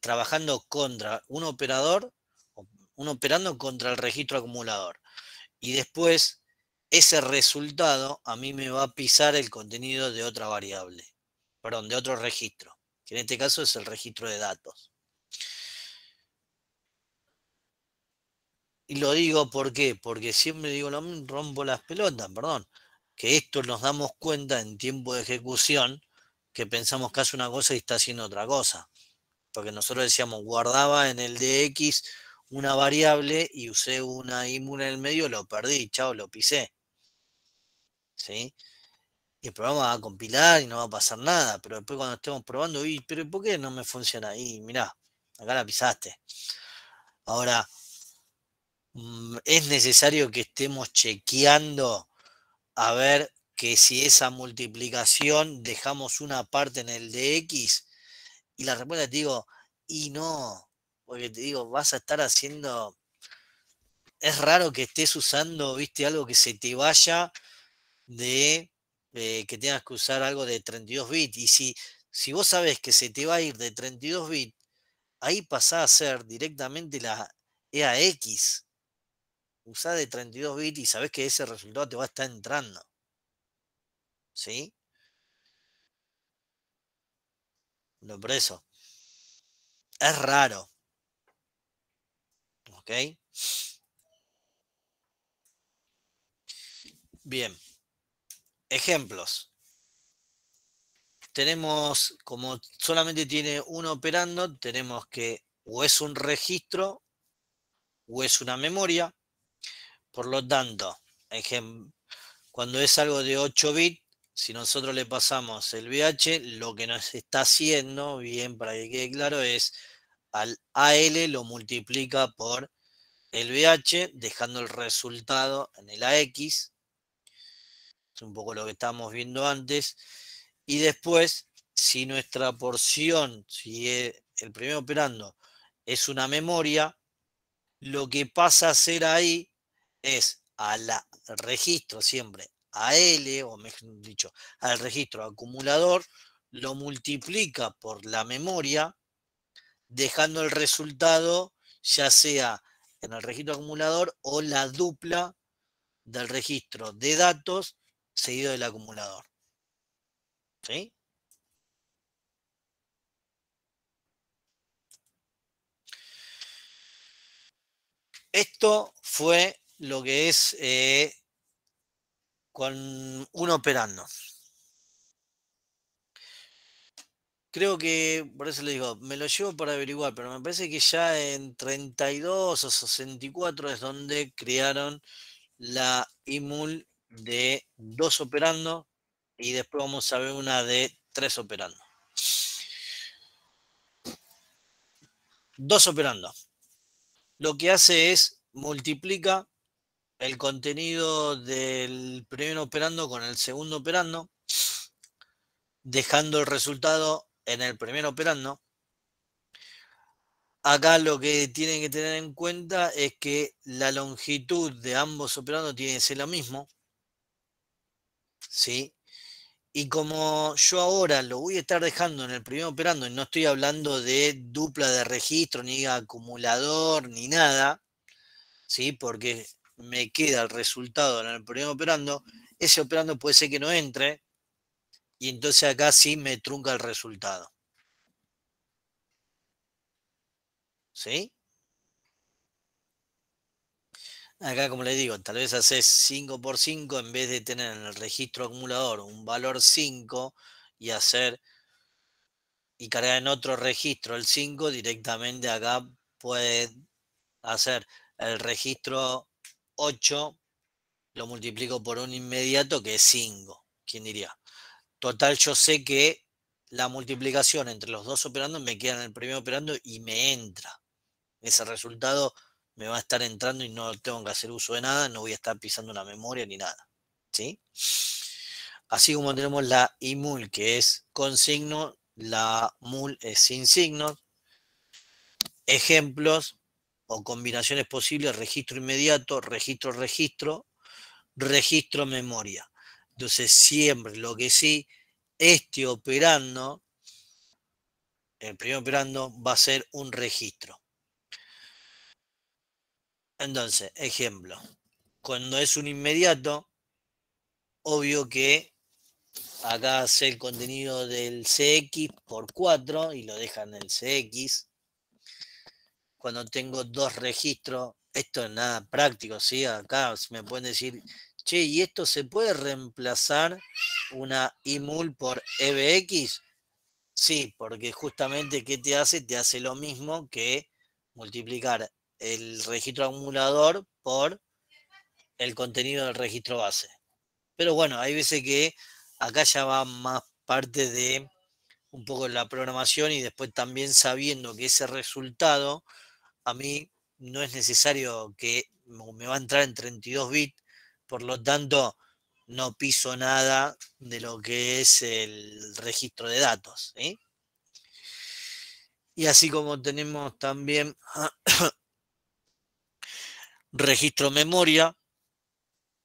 trabajando contra un operador, operando contra el registro acumulador. Y después, ese resultado a mí me va a pisar el contenido de otra variable, perdón, de otro registro, que en este caso es el registro de datos. Y lo digo ¿por qué? Porque siempre digo lo mismo, rompo las pelotas, perdón, que esto nos damos cuenta en tiempo de ejecución, que pensamos que hace una cosa y está haciendo otra cosa. Porque nosotros decíamos, guardaba en el DX una variable y usé una IMUL en el medio, lo perdí, chao, lo pisé. ¿Sí? Y el programa va a compilar y no va a pasar nada, pero después cuando estemos probando, pero ¿por qué no me funciona? Y mirá, acá la pisaste. Ahora, es necesario que estemos chequeando a ver que si esa multiplicación dejamos una parte en el DX, y la respuesta te digo, y no, porque te digo, vas a estar haciendo, es raro que estés usando, viste, algo que se te vaya de, que tengas que usar algo de 32 bits, y si vos sabés que se te va a ir de 32 bits, ahí pasá a ser directamente la EAX, usá de 32 bits y sabés que ese resultado te va a estar entrando, ¿sí? No, por eso, es raro, ¿ok? Bien, ejemplos. Tenemos, como solamente tiene uno operando, tenemos que o es un registro o es una memoria. Por lo tanto, cuando es algo de 8 bits, si nosotros le pasamos el VH, lo que nos está haciendo, bien para que quede claro, es al AL lo multiplica por el VH, dejando el resultado en el AX. Es un poco lo que estábamos viendo antes. Y después, si nuestra porción, si el primer operando es una memoria, lo que pasa a ser ahí es al registro siempre AL, o mejor dicho, al registro acumulador, lo multiplica por la memoria, dejando el resultado ya sea en el registro acumulador o la dupla del registro de datos seguido del acumulador. ¿Sí? Esto fue lo que es con un operando. Creo que, por eso le digo, me lo llevo para averiguar, pero me parece que ya en 32 o 64 es donde crearon la IMUL de 2 operando y después vamos a ver una de 3 operando. 2 operando. Lo que hace es multiplica el contenido del primer operando con el segundo operando, dejando el resultado en el primer operando. Acá lo que tienen que tener en cuenta es que la longitud de ambos operandos tiene que ser lo mismo, ¿sí? Y como yo ahora lo voy a estar dejando en el primer operando, y no estoy hablando de dupla de registro, ni acumulador, ni nada, ¿sí? Porque me queda el resultado en el primer operando, ese operando puede ser que no entre, y entonces acá sí me trunca el resultado. ¿Sí? Acá, como les digo, tal vez haces 5 por 5 en vez de tener en el registro acumulador un valor 5 y cargar en otro registro el 5, directamente acá puede hacer el registro 8, lo multiplico por un inmediato que es 5. ¿Quién diría? Total, yo sé que la multiplicación entre los dos operandos me queda en el primer operando y me entra. Ese resultado me va a estar entrando y no tengo que hacer uso de nada, no voy a estar pisando una memoria ni nada. ¿Sí? Así como tenemos la IMUL, que es con signo, la MUL es sin signo. ejemplos o combinaciones posibles: registro inmediato, registro, registro memoria. Entonces siempre lo que sí, este operando, el primer operando va a ser un registro. Entonces, ejemplo, cuando es un inmediato, obvio que acá hace el contenido del CX por 4 y lo deja en el CX. Cuando tengo dos registros, esto es nada práctico, ¿sí? Acá me pueden decir, che, ¿y esto se puede reemplazar una IMUL por EBX? Sí, porque justamente ¿qué te hace? Te hace lo mismo que multiplicar el registro acumulador por el contenido del registro base. Pero bueno, hay veces que acá ya va más parte de un poco la programación y después también sabiendo que ese resultado a mí no es necesario que me va a entrar en 32 bits, por lo tanto no piso nada de lo que es el registro de datos, ¿sí? Y así como tenemos también registro memoria,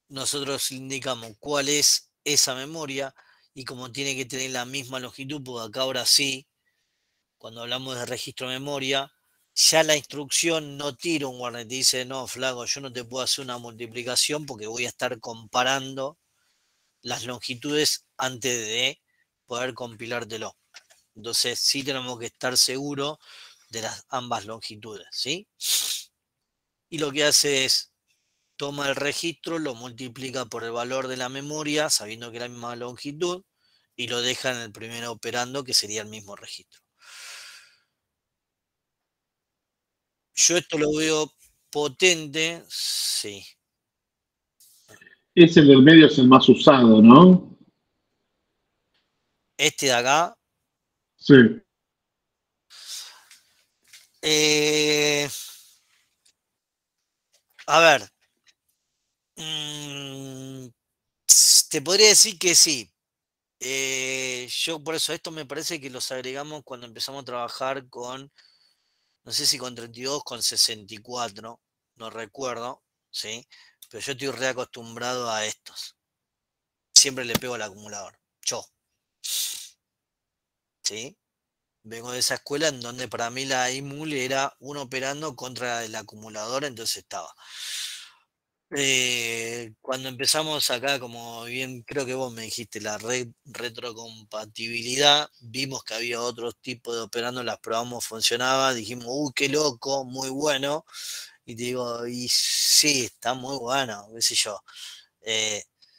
nosotros indicamos cuál es esa memoria y como tiene que tener la misma longitud, porque acá ahora sí, cuando hablamos de registro memoria, ya la instrucción no tira un warning, te dice, no, flaco, yo no te puedo hacer una multiplicación porque voy a estar comparando las longitudes antes de poder compilártelo. Entonces sí tenemos que estar seguros de las ambas longitudes, ¿sí? Y lo que hace es, toma el registro, lo multiplica por el valor de la memoria, sabiendo que es la misma longitud, y lo deja en el primer operando, que sería el mismo registro. Yo esto lo veo potente, sí. Ese del medio es el más usado, ¿no? Este de acá. Sí. A ver. Te podría decir que sí. Yo por eso esto me parece que los agregamos cuando empezamos a trabajar con, no sé si con 32, con 64, no recuerdo, ¿sí? Pero yo estoy reacostumbrado a estos. Siempre le pego al acumulador, yo. ¿Sí? Vengo de esa escuela en donde para mí la IMUL era uno operando contra el acumulador, entonces estaba. Cuando empezamos acá, como bien creo que vos me dijiste, la retrocompatibilidad, vimos que había otros tipos de operando, las probamos, funcionaba, dijimos, qué loco, muy bueno, y te digo, y sí, está muy bueno, qué sé yo.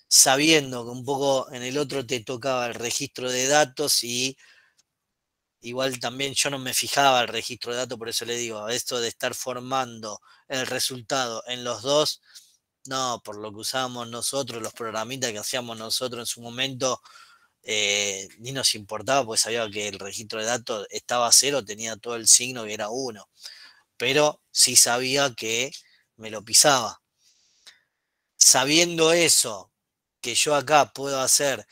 Sabiendo que un poco en el otro te tocaba el registro de datos y igual también yo no me fijaba el registro de datos, por eso le digo, esto de estar formando el resultado en los dos, no, por lo que usábamos nosotros, los programitas que hacíamos nosotros en su momento, ni nos importaba, pues sabía que el registro de datos estaba a 0, tenía todo el signo que era 1, pero sí sabía que me lo pisaba. Sabiendo eso, que yo acá puedo hacer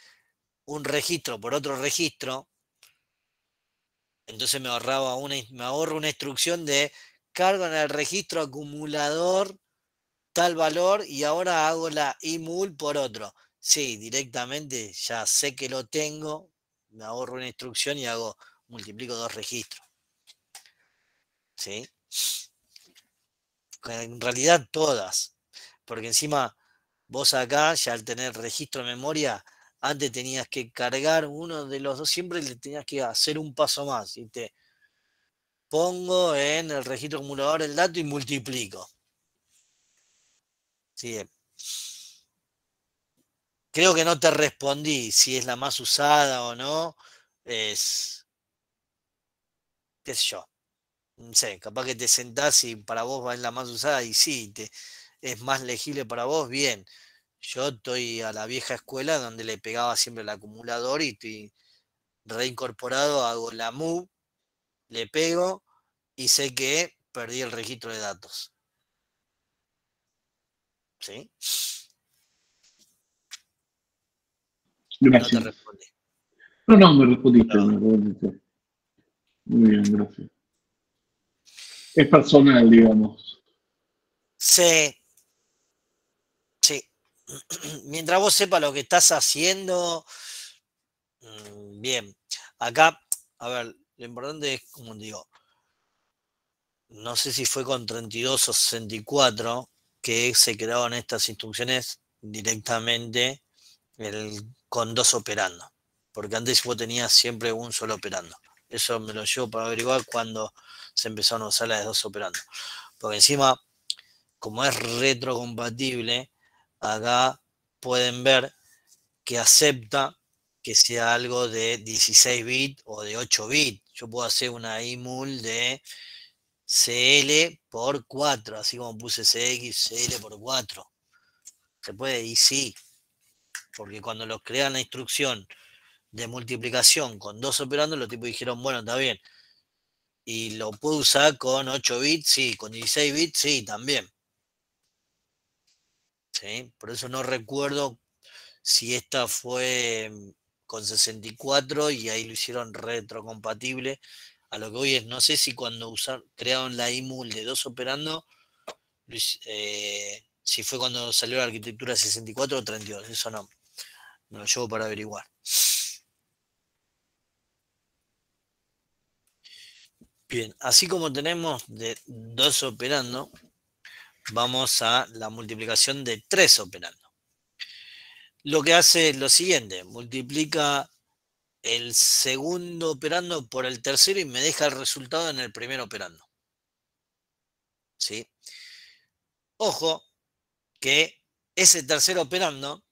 un registro por otro registro, entonces me ahorro una instrucción de cargo en el registro acumulador tal valor y ahora hago la IMUL por otro. Sí, directamente ya sé que lo tengo, me ahorro una instrucción y multiplico dos registros. ¿Sí? En realidad todas, porque encima vos acá ya al tener registro de memoria, antes tenías que cargar uno de los dos, siempre le tenías que hacer un paso más y te pongo en el registro acumulador el dato y multiplico. Sí. Creo que no te respondí si es la más usada o no. Es, qué sé yo. No sé, capaz que te sentás y para vos es la más usada y sí, es más legible para vos, bien. Yo estoy a la vieja escuela donde le pegaba siempre el acumulador y estoy reincorporado, hago la move, le pego y sé que perdí el registro de datos. ¿Sí? Gracias. No te respondí. No, me respondiste, Pero, me respondiste. Muy bien, gracias. Es personal, digamos. Sí, sí. Mientras vos sepas lo que estás haciendo, bien. Acá, a ver, lo importante es, como digo, no sé si fue con 32 o 64 que se crearon estas instrucciones directamente con dos operando. Porque antes vos tenías siempre un solo operando. Eso me lo llevo para averiguar cuando se empezaron a usar las de dos operando. Porque encima, como es retrocompatible, acá pueden ver que acepta que sea algo de 16 bits o de 8 bits. Yo puedo hacer una IMUL de CL por 4, así como puse CX, CL por 4. Se puede, y sí, porque cuando los crean la instrucción de multiplicación con dos operandos, los tipos dijeron, bueno, está bien. Y lo puedo usar con 8 bits, sí, con 16 bits, sí, también. ¿Sí? Por eso no recuerdo si esta fue con 64 y ahí lo hicieron retrocompatible. A lo que hoy es, no sé si cuando crearon la IMUL de dos operando, si fue cuando salió la arquitectura 64 o 32, eso no, me lo llevo para averiguar. Bien, así como tenemos de dos operando, vamos a la multiplicación de tres operando. Lo que hace es lo siguiente, multiplica el segundo operando por el tercero y me deja el resultado en el primer operando. ¿Sí? Ojo que ese tercer operando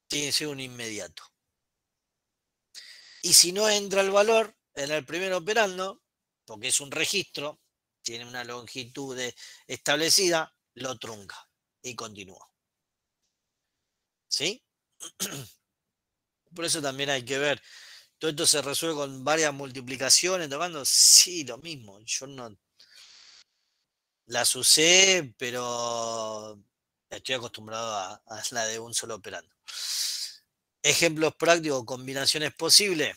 tiene que ser un inmediato. Y si no entra el valor en el primer operando, porque es un registro, tiene una longitud establecida, lo trunca y continúa. ¿Sí? Por eso también hay que ver. Todo esto se resuelve con varias multiplicaciones, tocando. Sí, lo mismo. Yo no las usé, pero estoy acostumbrado a la de un solo operando. Ejemplos prácticos, combinaciones posibles.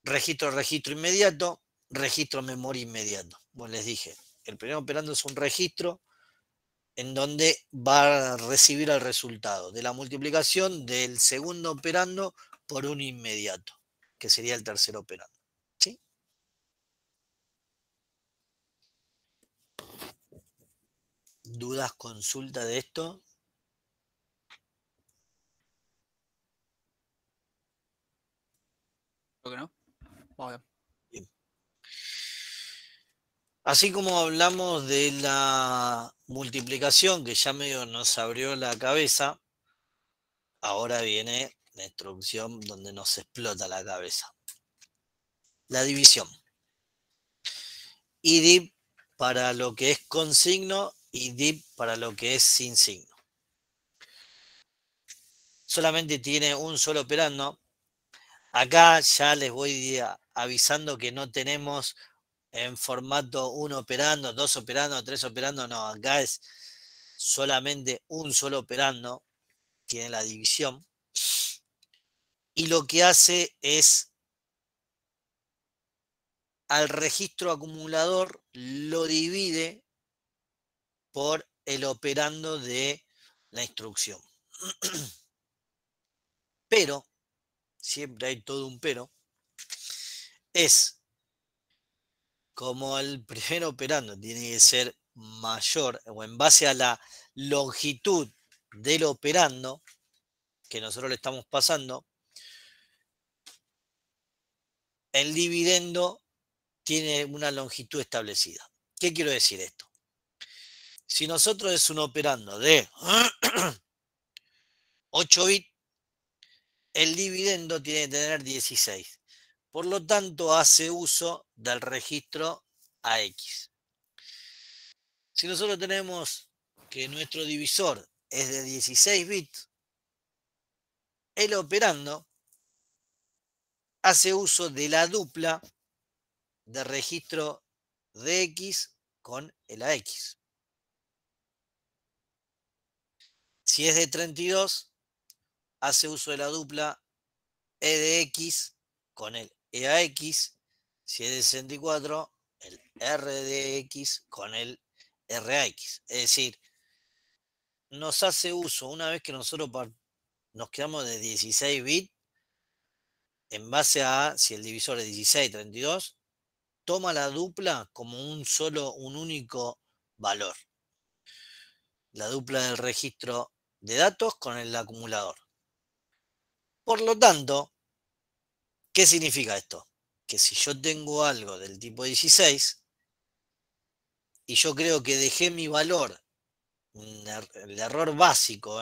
Registro inmediato, registro memoria inmediato. Bueno, les dije, el primer operando es un registro en donde va a recibir el resultado de la multiplicación del segundo operando por un inmediato, que sería el tercer operando. ¿Sí? ¿Dudas, consulta de esto? Creo que no. Vamos bien. Bien. Así como hablamos de la multiplicación, que ya medio nos abrió la cabeza, ahora viene la instrucción donde nos explota la cabeza. La división. Y div para lo que es con signo y div para lo que es sin signo. Solamente tiene un solo operando. Acá ya les voy avisando que no tenemos en formato 1 operando, 2 operando, 3 operando, no, acá es solamente un solo operando, tiene la división, y lo que hace es al registro acumulador lo divide por el operando de la instrucción. Pero, siempre hay todo un pero, es como el primer operando tiene que ser mayor, o en base a la longitud del operando que nosotros le estamos pasando, el dividendo tiene una longitud establecida. ¿Qué quiero decir esto? Si nosotros es un operando de 8 bits, el dividendo tiene que tener 16. Por lo tanto, hace uso del registro AX. Si nosotros tenemos que nuestro divisor es de 16 bits, el operando hace uso de la dupla de registro DX con el AX. Si es de 32, hace uso de la dupla EDX con el EAX. Si es de 64, R de X con el RAX. Es decir, nos hace uso, una vez que nosotros nos quedamos de 16 bits, en base a si el divisor es 16, 32, toma la dupla como un único valor. La dupla del registro de datos con el acumulador. Por lo tanto, ¿qué significa esto? Que si yo tengo algo del tipo 16 y yo creo que dejé mi valor, el error básico,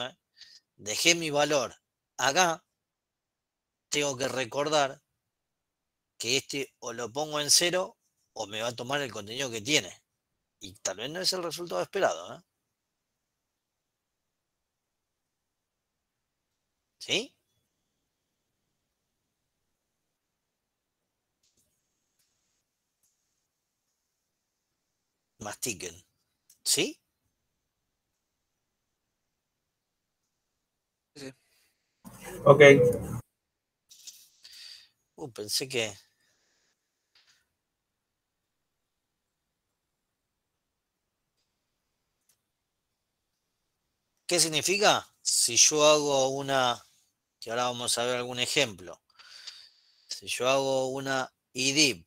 dejé mi valor acá, tengo que recordar que este o lo pongo en 0 o me va a tomar el contenido que tiene. Y tal vez no es el resultado esperado. ¿Sí? Mastiquen. ¿Sí? Sí. Ok. Pensé que... ¿Qué significa? Si yo hago una... que ahora vamos a ver algún ejemplo. Si yo hago una IDIB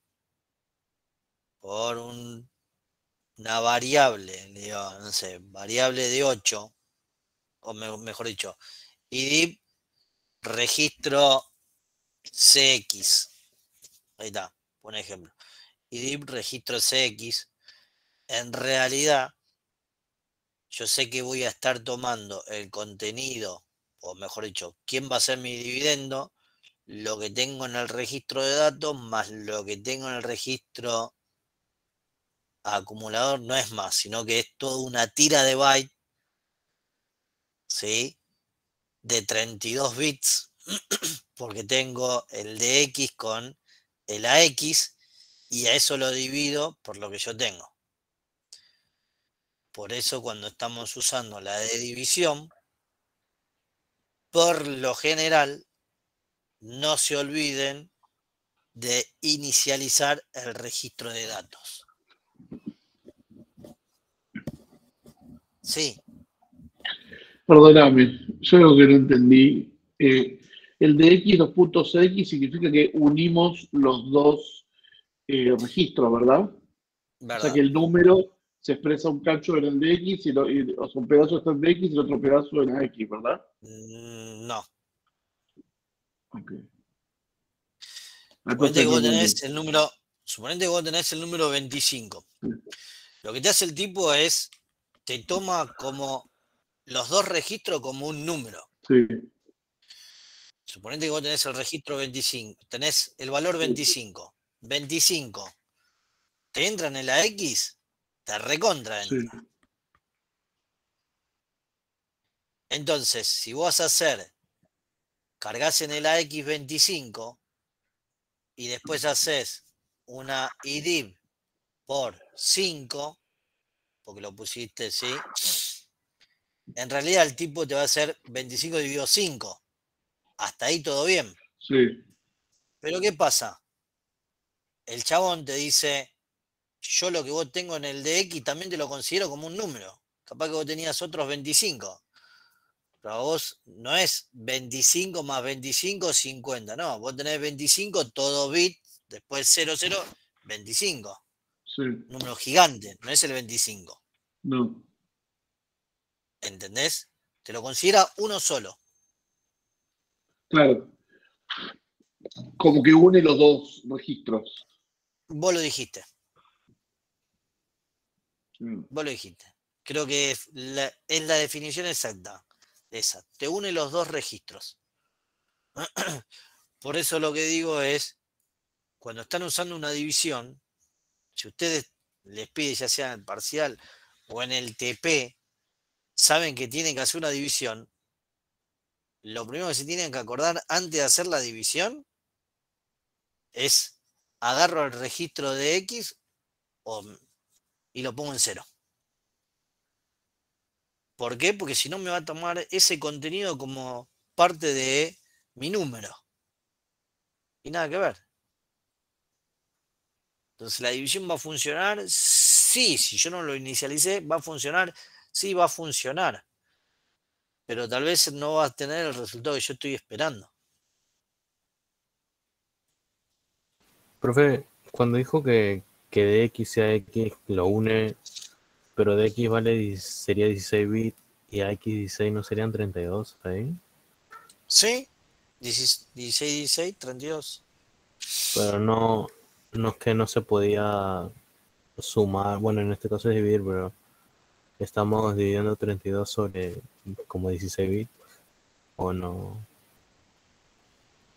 por una variable, digo, no sé, variable de 8, o mejor dicho, IDIB registro CX. Ahí está, un ejemplo. IDIB registro CX. En realidad, yo sé que voy a estar tomando el contenido, o mejor dicho, quién va a ser mi dividendo, lo que tengo en el registro de datos más lo que tengo en el registro acumulador, no es más, sino que es toda una tira de bytes, ¿sí? De 32 bits, porque tengo el de X con el AX, y a eso lo divido por lo que yo tengo. Por eso cuando estamos usando la de división, por lo general, no se olviden de inicializar el registro de datos. Sí. Perdóname, yo algo que no entendí. El de X, los puntos X, significa que unimos los dos registros, ¿verdad? ¿Verdad? O sea que el número se expresa un cacho en el de X, o sea, un pedazo está en de X y el otro pedazo en la X, ¿verdad? No. Okay. Suponete que Entonces, vos no, tenés el número, suponete que vos tenés el número 25. Lo que te hace el tipo es, te toma como los dos registros como un número. sí. Suponete que vos tenés el registro 25, tenés el valor 25. 25. ¿Te entra en la X? Te recontra Sí, entra. Entonces, si vos vas a hacer, cargas en el AX25 y después haces una IDIB por 5, porque lo pusiste, ¿sí? En realidad el tipo te va a hacer 25 dividido 5. Hasta ahí todo bien. sí, Pero ¿qué pasa? El chabón te dice, yo lo que vos tengo en el de X también te lo considero como un número. Capaz que vos tenías otros 25. Pero vos no es 25 más 25, 50. No, vos tenés 25, todo bit, después 00, 25. sí, Número gigante, no es el 25. no, ¿Entendés? Te lo considera uno solo. claro. Como que une los dos registros. Vos lo dijiste. Mm. Vos lo dijiste. Creo que es la definición exacta. Esa. Te une los dos registros. Por eso lo que digo es, cuando están usando una división, si ustedes les piden, ya sea en el parcial o en el TP, saben que tienen que hacer una división, lo primero que se tienen que acordar antes de hacer la división es agarro el registro de X y lo pongo en 0. ¿Por qué? Porque si no me va a tomar ese contenido como parte de mi número. Y nada que ver. Entonces, ¿la división va a funcionar? Sí, si yo no lo inicialicé, ¿va a funcionar? Sí, va a funcionar. Pero tal vez no va a tener el resultado que yo estoy esperando. Profe, cuando dijo que de X sea X lo une, pero de X sería 16 bits y a X 16 no serían 32, ¿ahí? ¿Sí? 16, 16, 32. Pero no es que no se podía sumar, bueno, en este caso es dividir, pero estamos dividiendo 32 sobre como 16 bits, o no.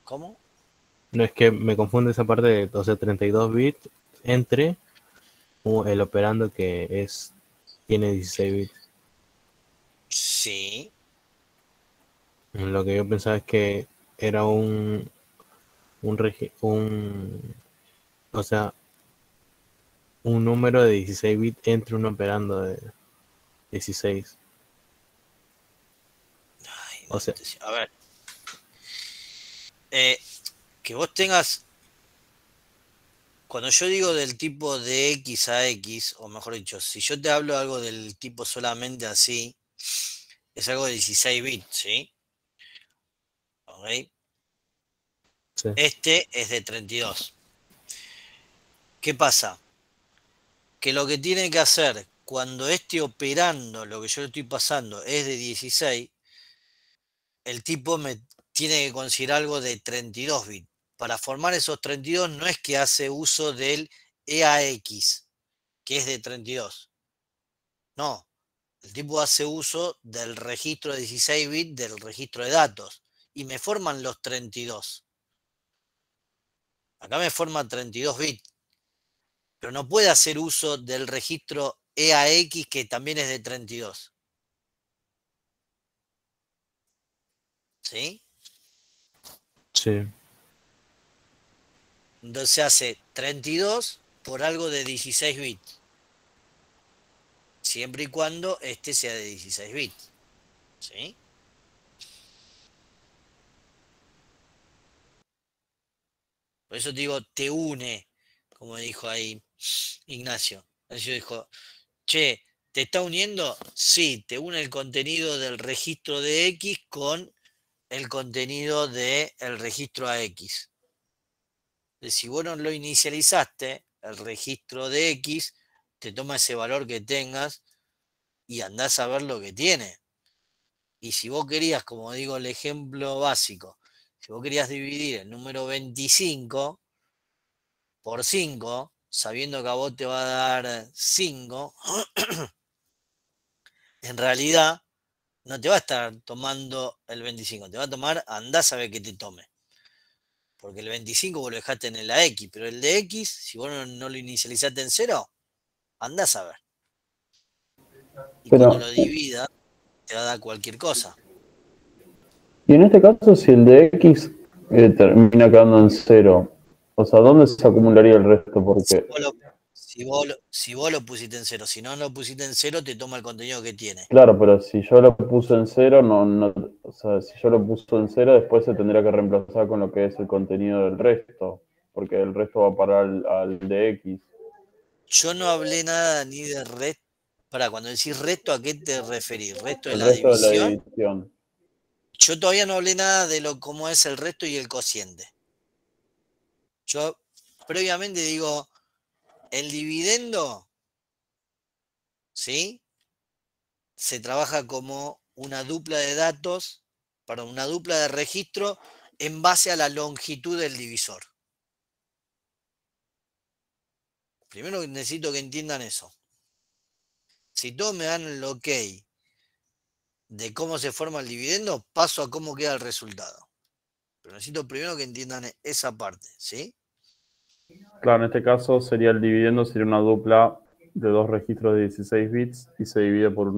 ¿Cómo? No, es que me confunde esa parte de, o sea, 32 bits entre el operando que tiene 16 bits. Sí. Lo que yo pensaba es que era o sea, un número de 16 bits entre un operando de 16. Ay, O sea, a ver. Que vos tengas. Cuando yo digo del tipo de X a X, o mejor dicho, si yo te hablo algo del tipo solamente así, es algo de 16 bits, ¿sí? ¿Ok? sí. Este es de 32. ¿Qué pasa? Que lo que tiene que hacer cuando esté operando lo que yo le estoy pasando es de 16, el tipo me tiene que considerar algo de 32 bits. Para formar esos 32 no es que hace uso del EAX, que es de 32. No, el tipo hace uso del registro de 16 bits del registro de datos y me forman los 32. Acá me forman 32 bits, pero no puede hacer uso del registro EAX que también es de 32. ¿Sí? Sí. Entonces hace 32 por algo de 16 bits, siempre y cuando este sea de 16 bits. ¿Sí? Por eso te digo, te une, como dijo ahí Ignacio. Ignacio dijo, che, ¿te está uniendo? Sí, te une el contenido del registro de X con el contenido del registro AX. Si vos no lo inicializaste, el registro de X, te toma ese valor que tengas y andás a ver lo que tiene. Y si vos querías, como digo el ejemplo básico, si vos querías dividir el número 25 por 5, sabiendo que a vos te va a dar 5, en realidad no te va a estar tomando el 25, te va a tomar, andás a ver que te tome. Porque el 25 vos lo dejaste en la X, pero el de X, si vos no lo inicializaste en 0, andás a ver. Y cuando Pero, lo divida, te va a dar cualquier cosa. y en este caso, si el de X termina quedando en 0, o sea, ¿dónde se acumularía el resto? Si Porque, vos lo pusiste en 0, si no lo pusiste en 0, te toma el contenido que tiene. claro, pero si yo lo puse en 0, o sea, si yo lo puse en 0, después se tendría que reemplazar con lo que es el contenido del resto, porque el resto va a parar al de X. Yo no hablé nada ni de resto. Para cuando decís resto, ¿a qué te referís? ¿Resto de El la resto de la división? división. Yo todavía no hablé nada de cómo es el resto y el cociente. Yo previamente digo, el dividendo, ¿sí? Se trabaja como una dupla de datos, perdón, una dupla de registro en base a la longitud del divisor. Primero necesito que entiendan eso. Si todos me dan el ok de cómo se forma el dividendo, paso a cómo queda el resultado. Pero necesito primero que entiendan esa parte, ¿sí? Claro, en este caso sería el dividendo, sería una dupla de dos registros de 16 bits y se divide por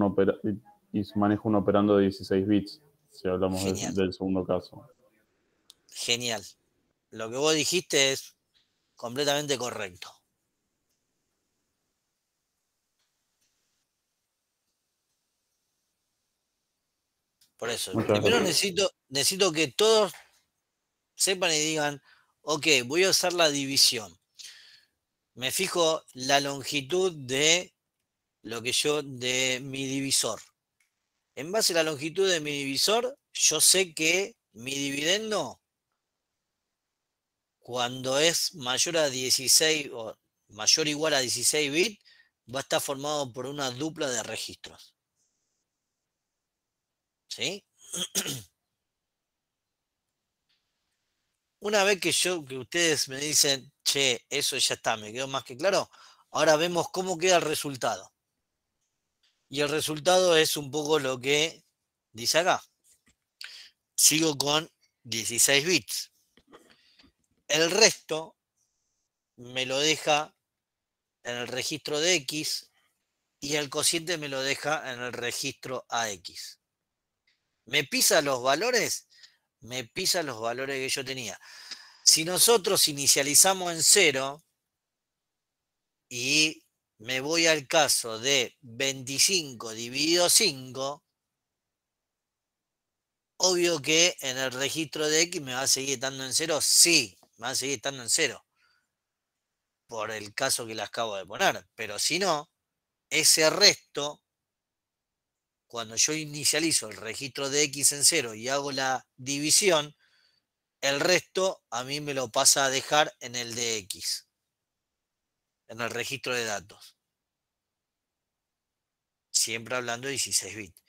y se maneja un operando de 16 bits, si hablamos Genial, del segundo caso. genial. Lo que vos dijiste es completamente correcto. Por eso, Muchas primero gracias. necesito que todos sepan y digan, ok, voy a usar la división. me fijo la longitud de de mi divisor. En base a la longitud de mi divisor, yo sé que mi dividendo, cuando es mayor a 16 o mayor o igual a 16 bits, va a estar formado por una dupla de registros. ¿Sí? Una vez que ustedes me dicen, che, eso ya está, me quedó más que claro, ahora vemos cómo queda el resultado. Y el resultado es un poco lo que dice acá. Sigo con 16 bits. El resto me lo deja en el registro de X y el cociente me lo deja en el registro AX. ¿Me pisa los valores? Me pisa los valores que yo tenía. Si nosotros inicializamos en 0 y me voy al caso de 25 dividido 5, obvio que en el registro de X me va a seguir estando en 0. Sí, me va a seguir estando en 0. Por el caso que le acabo de poner. Pero si no, ese resto, cuando yo inicializo el registro de X en 0 y hago la división, el resto a mí me lo pasa a dejar en el de X, en el registro de datos. Siempre hablando de 16 bits.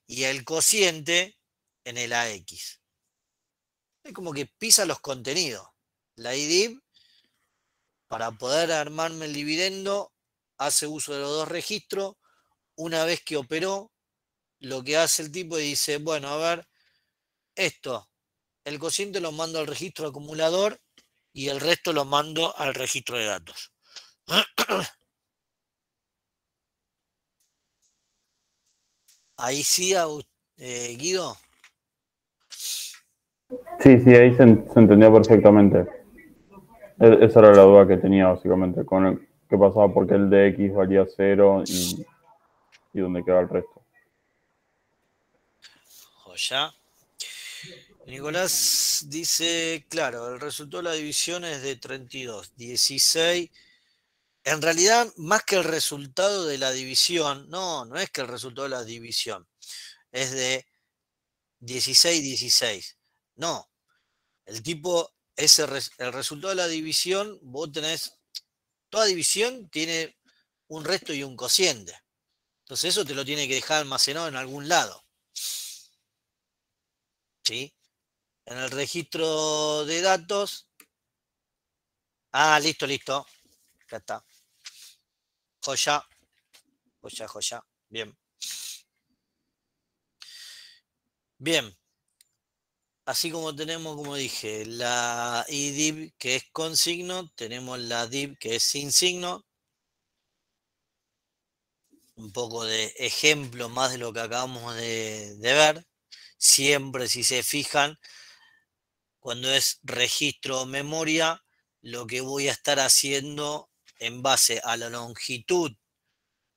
Y el cociente en el AX. Es como que pisa los contenidos. La IDIV, para poder armarme el dividendo, hace uso de los dos registros. Una vez que operó, lo que hace el tipo dice, bueno, a ver, esto, el cociente lo mando al registro acumulador y el resto lo mando al registro de datos. Ahí sí, Guido. Sí, ahí se entendió perfectamente. Esa era la duda que tenía básicamente, con qué pasaba porque el de X valía 0 y dónde queda el resto. Joya. Nicolás dice, claro, el resultado de la división es de 32, 16. En realidad, más que el resultado de la división, no es que el resultado de la división es de 16, 16. No, el tipo, el resultado de la división, vos tenés, toda división tiene un resto y un cociente. Entonces eso te lo tiene que dejar almacenado en algún lado. ¿Sí? En el registro de datos. Ah, listo. Ya está. Joya. Bien. Bien. Así como tenemos, como dije, la IDIV que es con signo, tenemos la DIV que es sin signo. Un poco de ejemplo más de lo que acabamos de ver. Siempre, si se fijan, cuando es registro o memoria, lo que voy a estar haciendo en base a la longitud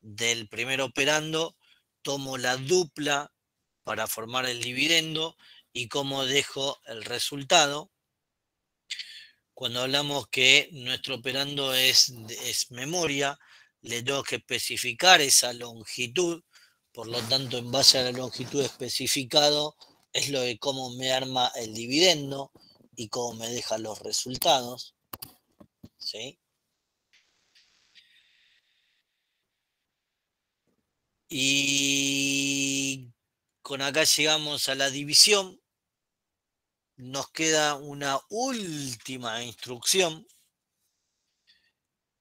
del primer operando, tomo la dupla para formar el dividendo y cómo dejo el resultado. Cuando hablamos que nuestro operando es memoria, le tengo que especificar esa longitud, por lo tanto, en base a la longitud especificado, es lo de cómo me arma el dividendo y cómo me deja los resultados. ¿Sí? Y con acá llegamos a la división. Nos queda una última instrucción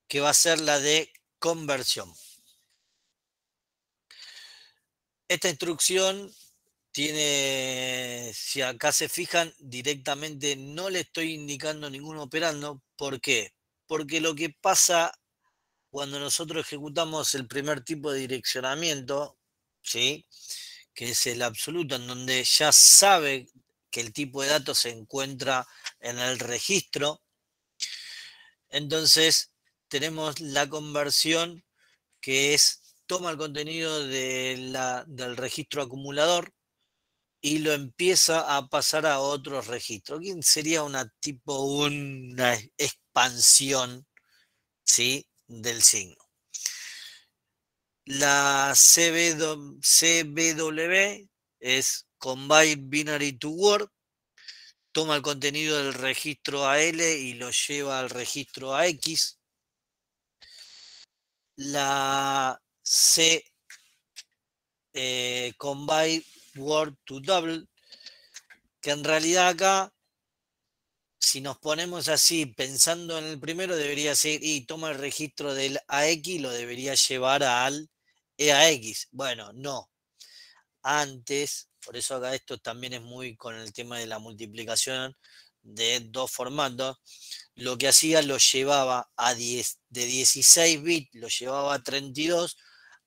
que va a ser la de conversión. Esta instrucción tiene, si acá se fijan, directamente no le estoy indicando ningún operando. ¿Por qué? Porque lo que pasa cuando nosotros ejecutamos el primer tipo de direccionamiento, ¿sí?, que es el absoluto, en donde ya sabe que el tipo de datos se encuentra en el registro, entonces tenemos la conversión que es, toma el contenido del registro acumulador y lo empieza a pasar a otros registros. ¿Quién sería una expansión ¿sí? Del signo. La CBW es Combine Binary to Word, toma el contenido del registro AL y lo lleva al registro AX. La Combine Word to Double, que en realidad acá, si nos ponemos así, pensando en el primero, debería ser, y toma el registro del AX y lo debería llevar al EAX. Bueno, no. Antes, por eso acá esto también es muy con el tema de la multiplicación de dos formatos, lo que hacía lo llevaba a 10, de 16 bits, lo llevaba a 32,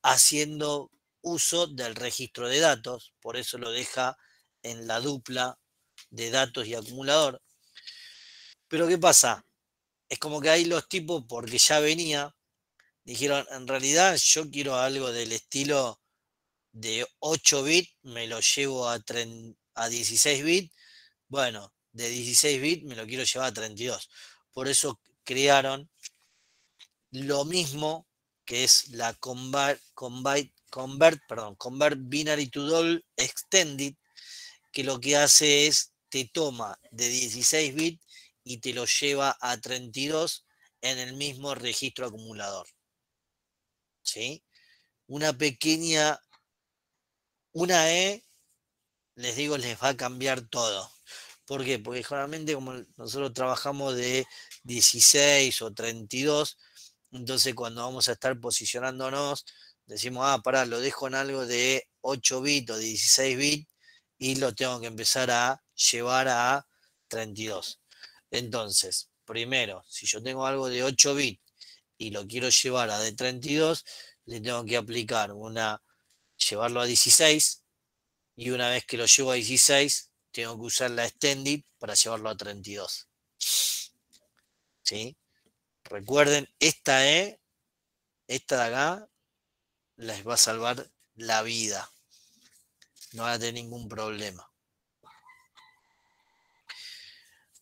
haciendo uso del registro de datos, por eso lo deja en la dupla de datos y acumulador. Pero ¿qué pasa? Es como que ahí los tipos, porque ya venía, dijeron, en realidad yo quiero algo del estilo de 8 bits, me lo llevo a 16 bits, bueno, de 16 bits me lo quiero llevar a 32. Por eso crearon lo mismo que es la Convert Binary to Double Extended, que lo que hace es, te toma de 16 bits y te lo lleva a 32 en el mismo registro acumulador. ¿Sí? Una pequeña, una E, les digo, les va a cambiar todo. ¿Por qué? Porque generalmente como nosotros trabajamos de 16 o 32, entonces cuando vamos a estar posicionándonos, decimos, pará, lo dejo en algo de 8 bits o 16 bits y lo tengo que empezar a llevar a 32. Entonces, primero, si yo tengo algo de 8 bits y lo quiero llevar a de 32, le tengo que aplicar llevarlo a 16, y una vez que lo llevo a 16, tengo que usar la extended para llevarlo a 32. ¿Sí? Recuerden, esta de acá, les va a salvar la vida. No van a tener ningún problema.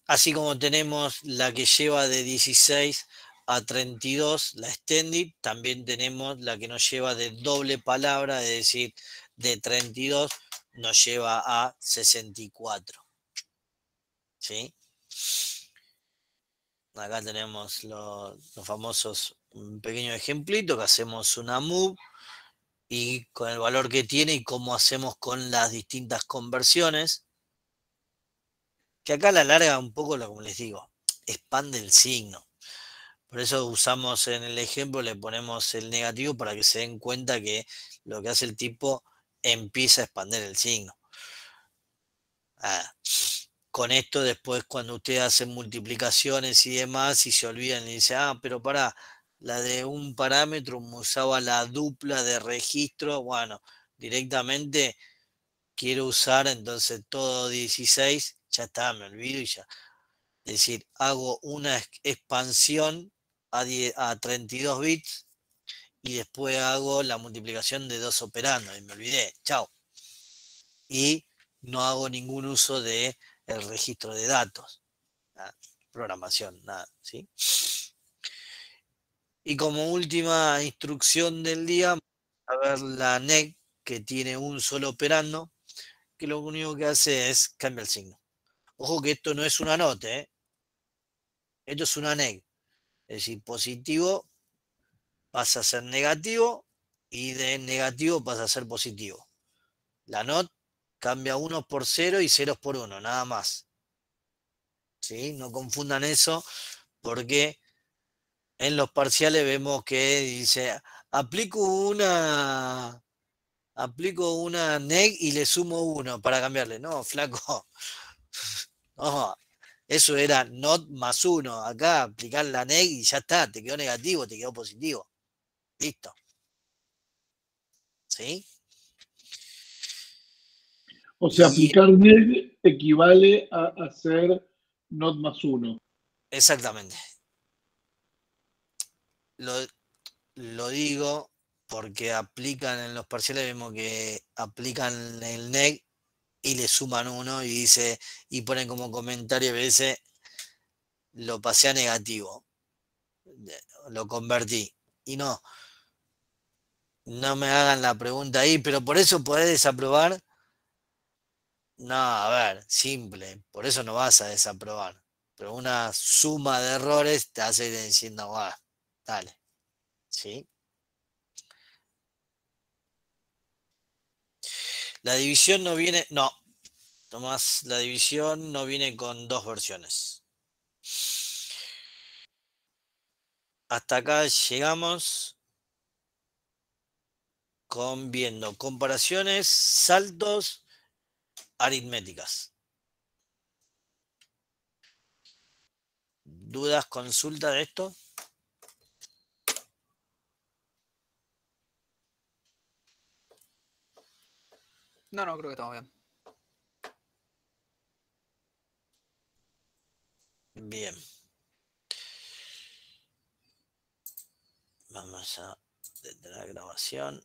Así como tenemos la que lleva de 16 a 32, la extended, también tenemos la que nos lleva de doble palabra, es decir, de 32 nos lleva a 64. ¿Sí? Acá tenemos los famosos, un pequeño ejemplito, que hacemos una move y con el valor que tiene y cómo hacemos con las distintas conversiones, que acá a la larga un poco, como les digo, expande el signo. Por eso usamos en el ejemplo, le ponemos el negativo para que se den cuenta que lo que hace el tipo empieza a expandir el signo. Con esto después cuando ustedes hacen multiplicaciones y demás y se olvidan y dicen, pero pará, la de un parámetro usaba la dupla de registro, bueno, directamente quiero usar entonces todo 16, ya está, me olvido y ya. Es decir, hago una expansión a 32 bits y después hago la multiplicación de dos operandos y me olvidé, chao. Y no hago ningún uso de el registro de datos, nada, programación, nada, ¿sí? Y como última instrucción del día, a ver la NEG, que tiene un solo operando, que lo único que hace es cambiar el signo. Ojo que esto no es una nota, esto es una NEG, es decir, positivo pasa a ser negativo y de negativo pasa a ser positivo. La NOT cambia 1 por 0 y 0 por 1, nada más. ¿Sí? No confundan eso porque en los parciales vemos que dice, aplico una NEG y le sumo 1 para cambiarle. No, flaco. No, eso era NOT más 1. Acá aplicar la NEG y ya está, te quedó negativo, te quedó positivo. Listo. ¿Sí? O sea, aplicar NEG equivale a hacer NOT más 1. Exactamente. Lo digo porque aplican en los parciales, vemos que aplican el NEG y le suman 1 y dice, y ponen como comentario a veces, lo pasé a negativo. lo convertí. Y no me hagan la pregunta ahí, pero por eso podés desaprobar. No, a ver, simple, por eso no vas a desaprobar. Pero una suma de errores te hace ir diciendo, dale, ¿sí? La división no viene, no, Tomás, la división no viene con dos versiones. Hasta acá llegamos con viendo comparaciones, saltos, aritméticas. ¿Dudas, consulta de esto? No, creo que estamos bien. Bien. Vamos a detener la grabación.